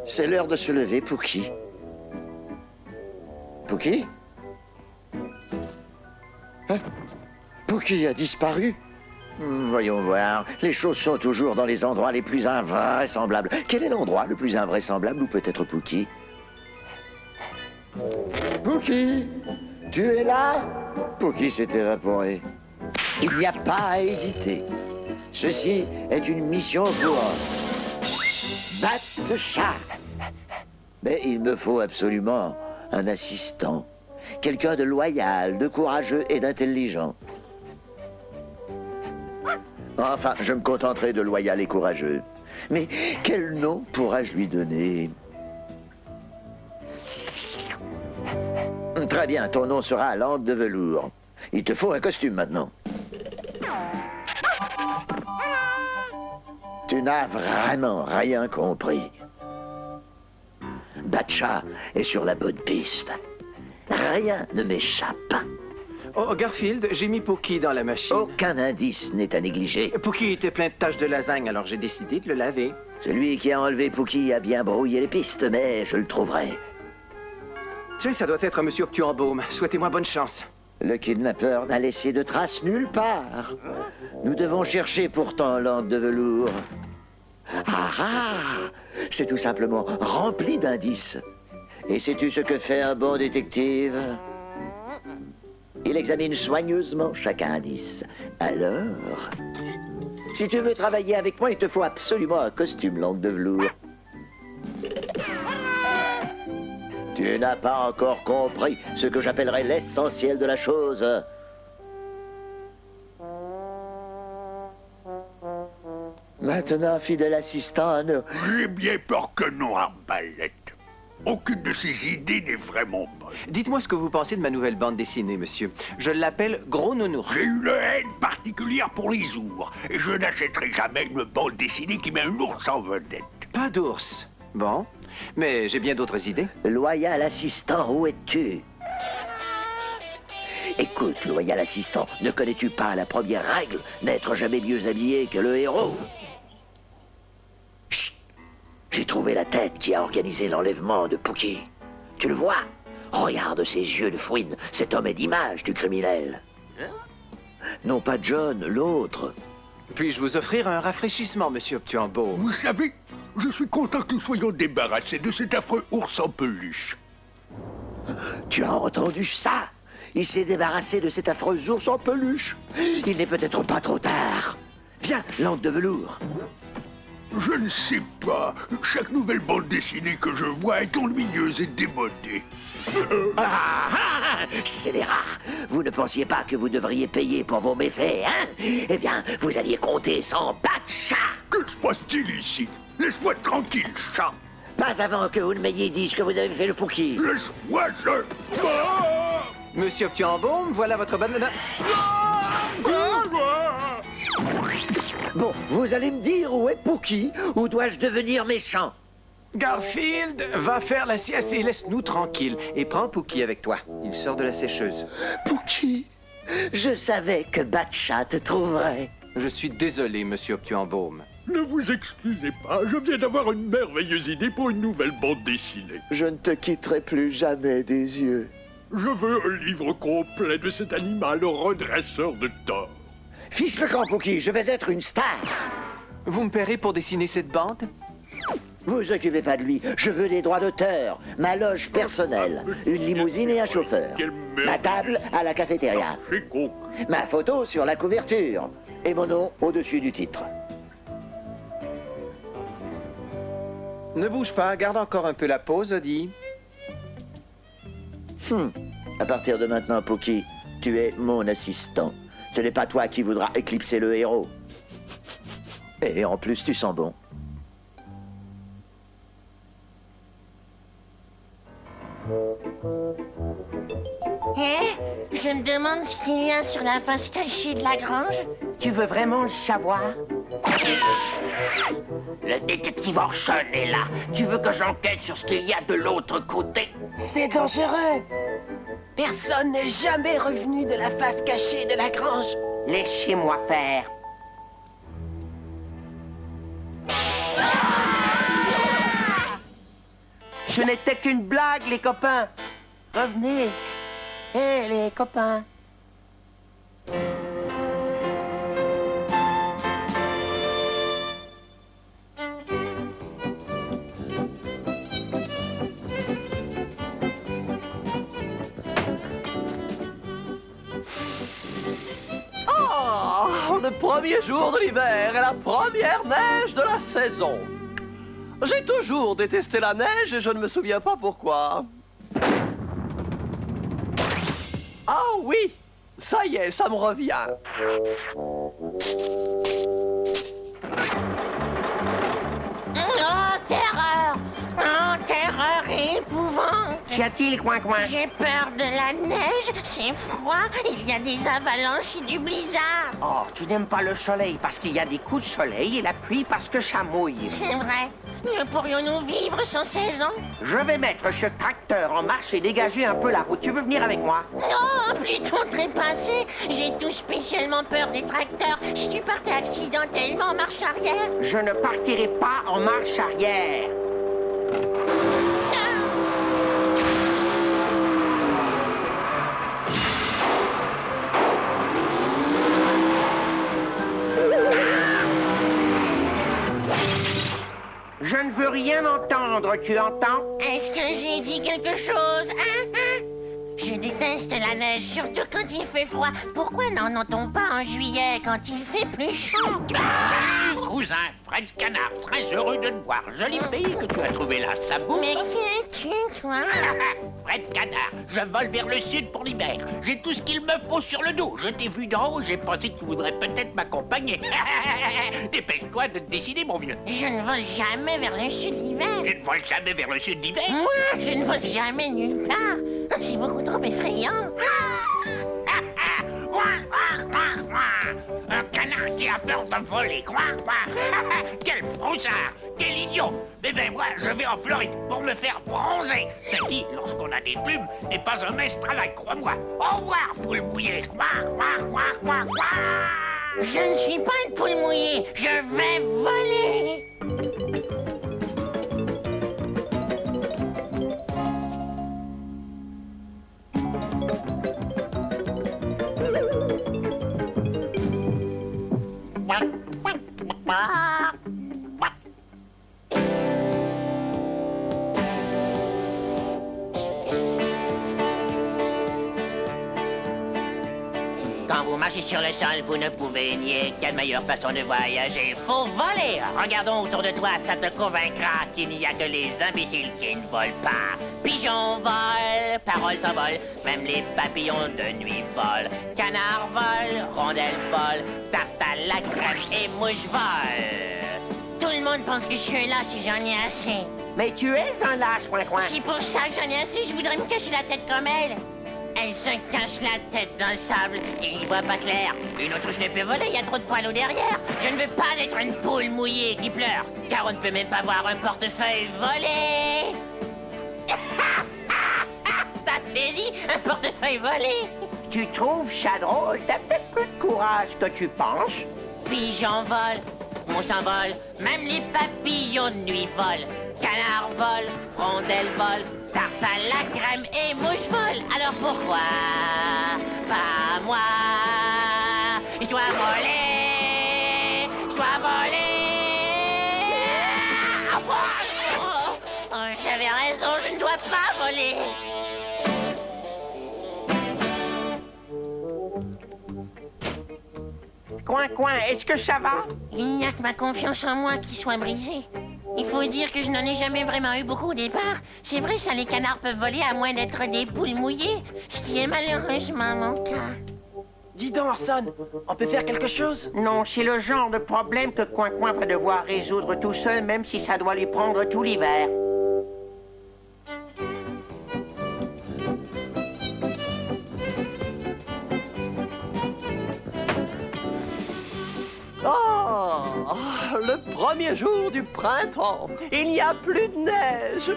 C'est l'heure de se lever, Pookie. Pookie? Hein? Pookie a disparu? Voyons voir. Les choses sont toujours dans les endroits les plus invraisemblables. Quel est l'endroit le plus invraisemblable ou peut-être Pookie? Pookie? Tu es là? Pookie s'est évaporé. Il n'y a pas à hésiter. Ceci est une mission pour Bat-Chat. Mais il me faut absolument un assistant. Quelqu'un de loyal, de courageux et d'intelligent. Enfin, je me contenterai de loyal et courageux. Mais quel nom pourrais-je lui donner? Très bien, ton nom sera Langue de velours. Il te faut un costume maintenant. Tu n'as vraiment rien compris. Bat-Chat est sur la bonne piste. Rien ne m'échappe. Oh, Garfield, j'ai mis Pookie dans la machine. Aucun indice n'est à négliger. Pookie était plein de taches de lasagne, alors j'ai décidé de le laver. Celui qui a enlevé Pookie a bien brouillé les pistes, mais je le trouverai. Tiens, ça doit être M. Obtuambaume. Souhaitez-moi bonne chance. Le kidnappeur n'a laissé de traces nulle part. Nous devons chercher pourtant Langue de velours. C'est tout simplement rempli d'indices. Et sais-tu ce que fait un bon détective? Il examine soigneusement chaque indice. Alors, si tu veux travailler avec moi, il te faut absolument un costume Langue de velours. Tu n'as pas encore compris ce que j'appellerais l'essentiel de la chose. Maintenant, fidèle assistant, J'ai bien peur que non, Arbalète. Aucune de ces idées n'est vraiment bonne. Dites-moi ce que vous pensez de ma nouvelle bande dessinée, monsieur. Je l'appelle Gros Nounours. J'ai une haine particulière pour les ours. Et je n'achèterai jamais une bande dessinée qui met un ours en vedette. Pas d'ours. Bon. Mais j'ai bien d'autres idées. Loyal assistant, où es-tu? Écoute, loyal assistant, ne connais-tu pas la première règle? N'être jamais mieux habillé que le héros. Chut! J'ai trouvé la tête qui a organisé l'enlèvement de Pookie. Tu le vois? Regarde ses yeux de fouine. Cet homme est l'image du criminel. Non pas John, l'autre. Puis-je vous offrir un rafraîchissement, monsieur Obtuambaume? Vous savez, je suis content que nous soyons débarrassés de cet affreux ours en peluche. Tu as entendu ça? Il s'est débarrassé de cet affreux ours en peluche. Il n'est peut-être pas trop tard. Viens, Langue de velours. Je ne sais pas. Chaque nouvelle bande dessinée que je vois est ennuyeuse et démodée. Scélérat, vous ne pensiez pas que vous devriez payer pour vos méfaits, hein? Eh bien, vous alliez compter sans Bat-Chat. Que se passe-t-il ici? Laisse-moi tranquille, chat. Pas avant que vous ne m'ayez dit ce que vous avez fait le Pookie. Laisse-moi, Monsieur Obtuambaume, voilà votre bonne... Bon, vous allez me dire où est Pookie, ou dois-je devenir méchant? Garfield, va faire la sieste et laisse-nous tranquilles. Et prends Pookie avec toi. Il sort de la sécheuse. Pookie, je savais que Bat-Chat te trouverait. Je suis désolé, monsieur Obtuambaume. Ne vous excusez pas, je viens d'avoir une merveilleuse idée pour une nouvelle bande dessinée. Je ne te quitterai plus jamais des yeux. Je veux un livre complet de cet animal redresseur de tort. Fiche le camp, Pookie, je vais être une star. Vous me paierez pour dessiner cette bande? Vous occupez pas de lui, je veux des droits d'auteur, ma loge personnelle, une limousine et un chauffeur, ma table à la cafétéria, ma photo sur la couverture et mon nom au-dessus du titre. Ne bouge pas, garde encore un peu la pause, Odie. À partir de maintenant, Pookie, tu es mon assistant. Ce n'est pas toi qui voudras éclipser le héros. Et en plus, tu sens bon. Je me demande ce qu'il y a sur la face cachée de la grange. Tu veux vraiment le savoir? Le détective Orson est là. Tu veux que j'enquête sur ce qu'il y a de l'autre côté? C'est dangereux. Personne n'est jamais revenu de la face cachée de la grange. Laissez-moi faire. Ce n'était qu'une blague, les copains. Revenez. Hé, les copains. Oh, le premier jour de l'hiver et la première neige de la saison. J'ai toujours détesté la neige et je ne me souviens pas pourquoi. Ah oui, ça y est, ça me revient. Oh, terreur! Oh, terreur et épouvante! Qu'y a-t-il, coin-coin? J'ai peur de la neige, c'est froid, il y a des avalanches et du blizzard. Oh, tu n'aimes pas le soleil parce qu'il y a des coups de soleil et la pluie parce que ça mouille. C'est vrai. Ne pourrions-nous vivre sans saison? Je vais mettre ce tracteur en marche et dégager un peu la route. Tu veux venir avec moi? Non, plutôt trépasser. J'ai tout spécialement peur des tracteurs. Si tu partais accidentellement en marche arrière? Je ne partirai pas en marche arrière. Je ne veux rien entendre, tu entends? Est-ce que j'ai dit quelque chose, hein? Je déteste la neige, surtout quand il fait froid. Pourquoi n'en entend pas en juillet, quand il fait plus chaud? Salut, cousin, Fred Canard, très heureux de te voir. Joli pays que tu as trouvé là, ça bouge. Mais qui es-tu, toi? Fred Canard, je vole vers le sud pour l'hiver. J'ai tout ce qu'il me faut sur le dos. Je t'ai vu d'en haut, j'ai pensé que tu voudrais peut-être m'accompagner. Dépêche-toi de te décider, mon vieux. Je ne vole jamais vers le sud l'hiver. Tu ne voles jamais vers le sud l'hiver? Moi, je ne vole jamais nulle part. C'est beaucoup trop effrayant. Un canard qui a peur de voler, quoi? Quel froussard! Quel idiot! Mais ben moi, je vais en Floride pour me faire bronzer. Ce qui, lorsqu'on a des plumes, n'est pas un mince travail, crois-moi. Au revoir, poule mouillée! Je ne suis pas une poule mouillée, je vais voler! Quand vous marchez sur le sol, vous ne pouvez nier quelle meilleure façon de voyager. Faut voler! Regardons autour de toi, ça te convaincra qu'il n'y a que les imbéciles qui ne volent pas. Pigeons volent, paroles s'envolent, même les papillons de nuit volent. Canard vole, rondelle vole, tarte à la crème et mouche vole. Tout le monde pense que je suis lâche et j'en ai assez. Mais tu es un lâche, coin-coin. C'est pour ça que j'en ai assez, je voudrais me cacher la tête comme elle. Elle se cache la tête dans le sable et il voit pas clair. Une autruche ne peut voler, il y a trop de poils au derrière. Je ne veux pas être une poule mouillée qui pleure, car on ne peut même pas voir un portefeuille volé. T'as saisi un portefeuille volé? Tu trouves ça drôle? T'as peut-être plus de courage que tu penses. Pigeon vole, mon s'envole, même les papillons de nuit volent. Canard vole, rondelle vole, tarte à la crème et mouche vole. Alors pourquoi pas moi? Je dois voler, je dois voler. J'avais raison, je ne dois pas voler. Coin, est-ce que ça va? Il n'y a que ma confiance en moi qui soit brisée. Il faut dire que je n'en ai jamais vraiment eu beaucoup au départ. C'est vrai, ça, les canards peuvent voler à moins d'être des poules mouillées, ce qui est malheureusement mon cas. Dis donc, Orson, on peut faire quelque chose? Non, c'est le genre de problème que Coin va devoir résoudre tout seul, même si ça doit lui prendre tout l'hiver. Oh, le premier jour du printemps. Il n'y a plus de neige.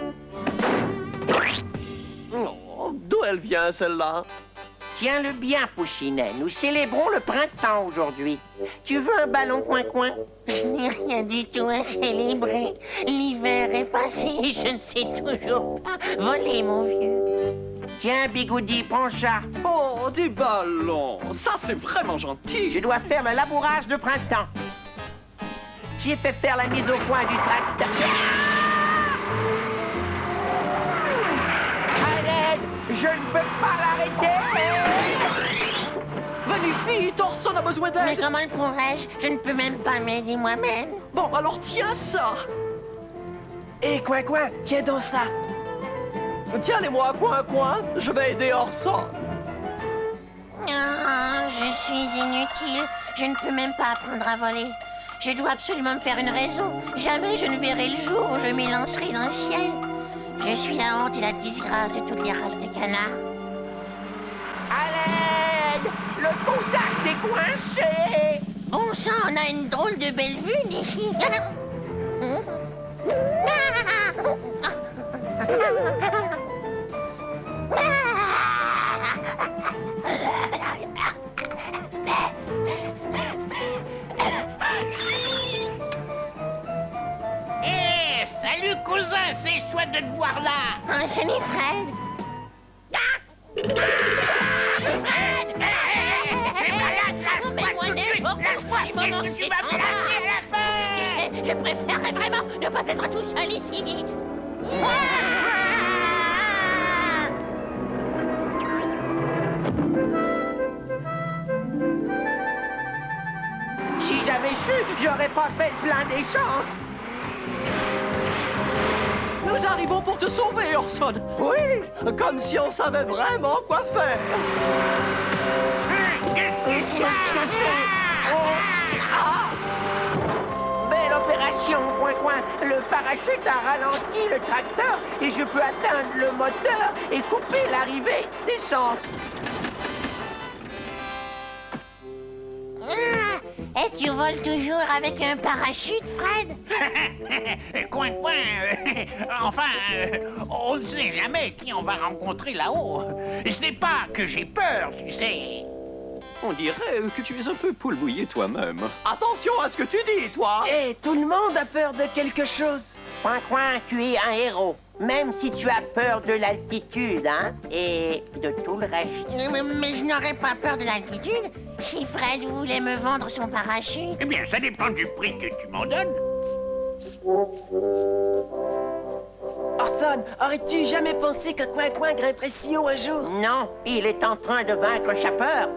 Oh, d'où elle vient, celle-là? Tiens-le bien, Poussinet. Nous célébrons le printemps aujourd'hui. Tu veux un ballon, Coin? Je n'ai rien du tout à célébrer. L'hiver est passé et je ne sais toujours pas voler, mon vieux. Tiens, Bigoudi, prends ça. Oh, des ballons. Ça, c'est vraiment gentil. Je dois faire le labourage de printemps. J'ai fait faire la mise au point du tracteur. À l'aide, je ne peux pas l'arrêter. Venez vite, Orson a besoin d'aide. Mais comment le pourrais-je? Je ne peux même pas m'aider moi-même. Bon, alors tiens ça. Hé, Coin, tiens donc ça. Tiens-les-moi, Coin, je vais aider Orson. Ah, je suis inutile. Je ne peux même pas apprendre à voler. Je dois absolument me faire une raison. Jamais je ne verrai le jour où je m'élancerai dans le ciel. Je suis la honte et la disgrâce de toutes les races de canards. À l'aide! Le contact est coincé! Bon sang, on a une drôle de belle vue d'ici. Hé, salut cousin, c'est chouette de te voir là. C'est les Fred. Fred! T'es malade là, Mais moi n'importe quoi, il m'en en tu vas me lâcher à la fin. Tu sais, je préférerais vraiment ne pas être tout seul ici. Si j'avais su, j'aurais pas fait le plein d'essence. Nous arrivons pour te sauver, Orson. Oui, comme si on savait vraiment quoi faire. Qu'est-ce qui se passe? Belle opération, Coin. Le parachute a ralenti le tracteur et je peux atteindre le moteur et couper l'arrivée d'essence. Et tu voles toujours avec un parachute, Fred? Coin, enfin, on ne sait jamais qui on va rencontrer là-haut. Et ce n'est pas que j'ai peur, tu sais. On dirait que tu es un peu poule mouillée toi-même. Attention à ce que tu dis, toi. Hé, tout le monde a peur de quelque chose. Coin, tu es un héros. Même si tu as peur de l'altitude, hein, et de tout le reste. Mais je n'aurais pas peur de l'altitude si Fred voulait me vendre son parachute. Eh bien, ça dépend du prix que tu m'en donnes. Orson, aurais-tu jamais pensé que Coin grimperait si haut un jour? Non, il est en train de vaincre sa peur.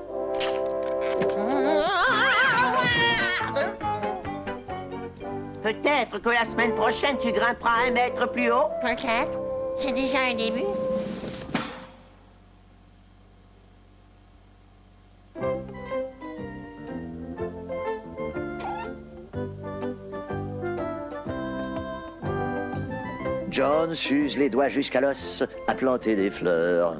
Peut-être que la semaine prochaine, tu grimperas 1 mètre plus haut. Peut-être. C'est déjà un début. John s'use les doigts jusqu'à l'os à planter des fleurs.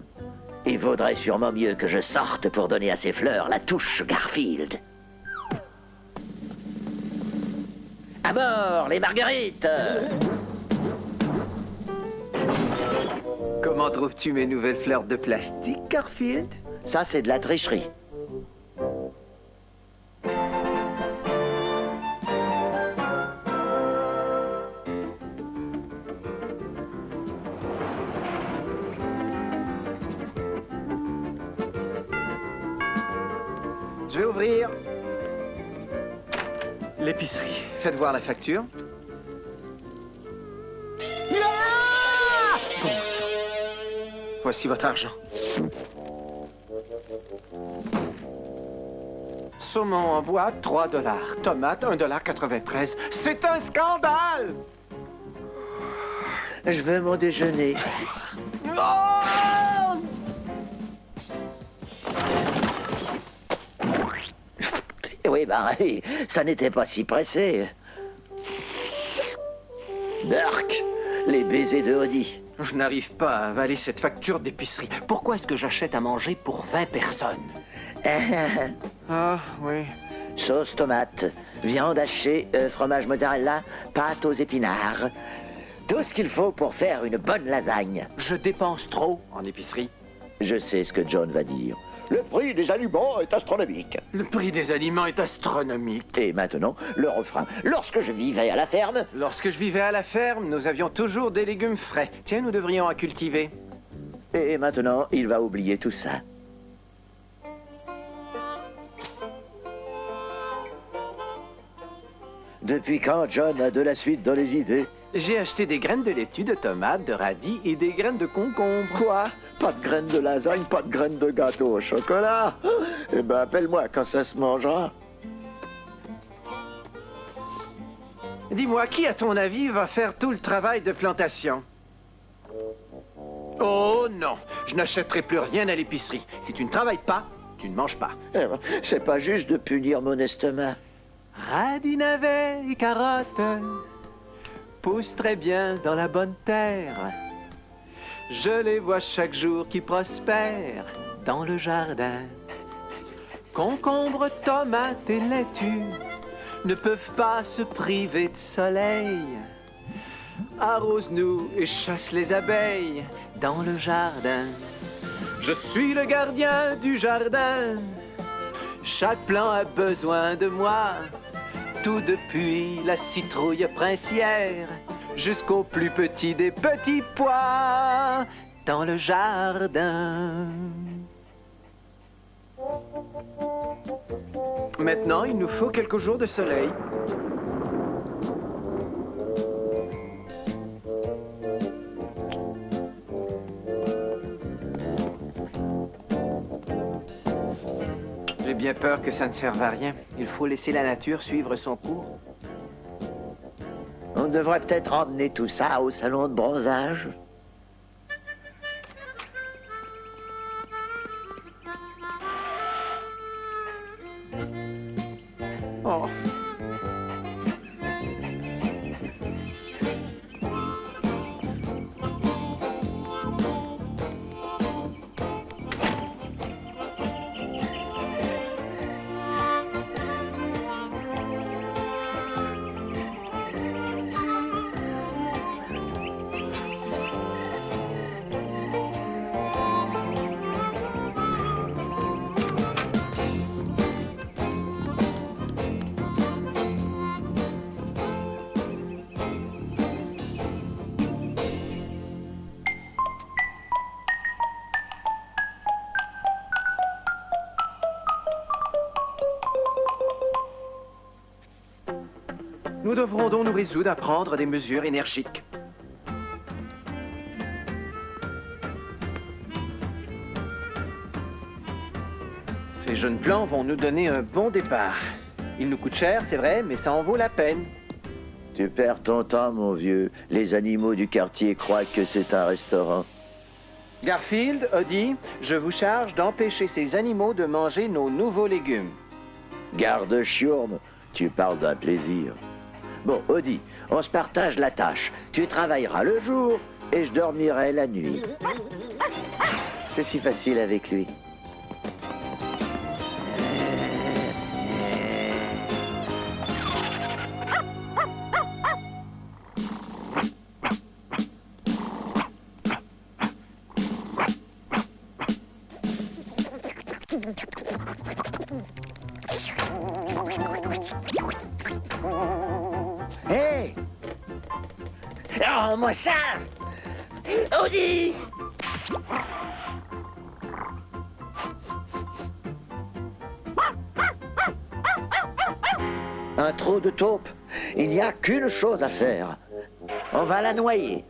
Il vaudrait sûrement mieux que je sorte pour donner à ces fleurs la touche Garfield. À bord, les marguerites! Comment trouves-tu mes nouvelles fleurs de plastique, Garfield? Ça, c'est de la tricherie. ouvrir. L'épicerie. Faites voir la facture. Bon sang. Voici votre argent. Saumon en boîte, 3 $. Tomate, 1,93 $. C'est un scandale! Je veux mon déjeuner. Oh! Oui, bah, ça n'était pas si pressé. Burk, les baisers de Audi. Je n'arrive pas à avaler cette facture d'épicerie. Pourquoi est-ce que j'achète à manger pour 20 personnes? Ah, oui. Sauce tomate, viande hachée, fromage mozzarella, pâte aux épinards. Tout ce qu'il faut pour faire une bonne lasagne. Je dépense trop en épicerie. Je sais ce que John va dire. Le prix des aliments est astronomique. Le prix des aliments est astronomique. Et maintenant, le refrain. Lorsque je vivais à la ferme... Lorsque je vivais à la ferme, nous avions toujours des légumes frais. Tiens, nous devrions en cultiver. Et maintenant, il va oublier tout ça. Depuis quand John a de la suite dans les idées? J'ai acheté des graines de laitue, de tomates, de radis et des graines de concombre. Quoi? Pas de graines de lasagne, pas de graines de gâteau au chocolat? Eh ben, appelle-moi quand ça se mangera. Dis-moi, qui, à ton avis, va faire tout le travail de plantation? Oh non, je n'achèterai plus rien à l'épicerie. Si tu ne travailles pas, tu ne manges pas. Eh ben, c'est pas juste de punir mon estomac. Radis, navets et carottes poussent très bien dans la bonne terre. Je les vois chaque jour qui prospèrent dans le jardin. Concombre, tomates et laitue ne peuvent pas se priver de soleil. Arrose-nous et chasse les abeilles dans le jardin. Je suis le gardien du jardin. Chaque plant a besoin de moi. Tout depuis la citrouille princière jusqu'au plus petit des petits pois dans le jardin. Maintenant, il nous faut quelques jours de soleil. J'ai bien peur que ça ne serve à rien. Il faut laisser la nature suivre son cours. On devrait peut-être emmener tout ça au salon de bronzage. Oh. Nous devrons donc nous résoudre à prendre des mesures énergiques. Ces jeunes plants vont nous donner un bon départ. Ils nous coûtent cher, c'est vrai, mais ça en vaut la peine. Tu perds ton temps, mon vieux. Les animaux du quartier croient que c'est un restaurant. Garfield, Audi, je vous charge d'empêcher ces animaux de manger nos nouveaux légumes. Garde chiourme, tu parles d'un plaisir. Bon, Audi, on se partage la tâche. Tu travailleras le jour et je dormirai la nuit. C'est si facile avec lui. Hé! Rends-moi ça! Audi! Un trou de taupe. Il n'y a qu'une chose à faire. On va la noyer.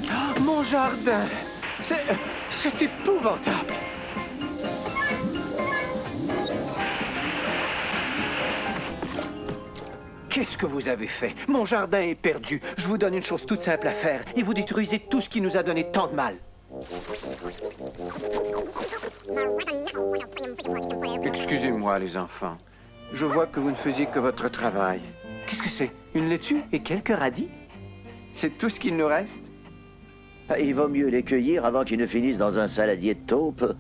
Oh, mon jardin! C'est épouvantable! Qu'est-ce que vous avez fait? Mon jardin est perdu. Je vous donne une chose toute simple à faire et vous détruisez tout ce qui nous a donné tant de mal. Excusez-moi, les enfants. Je vois que vous ne faisiez que votre travail. Qu'est-ce que c'est? Une laitue et quelques radis? C'est tout ce qu'il nous reste? Il vaut mieux les cueillir avant qu'ils ne finissent dans un saladier de taupe.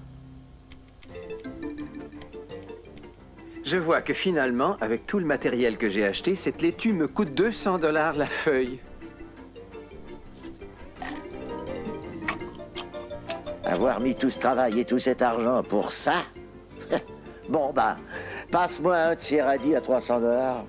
Je vois que finalement, avec tout le matériel que j'ai acheté, cette laitue me coûte 200 $ la feuille. Avoir mis tout ce travail et tout cet argent pour ça? Bon, bah, passe-moi un de ces radis à 300 $.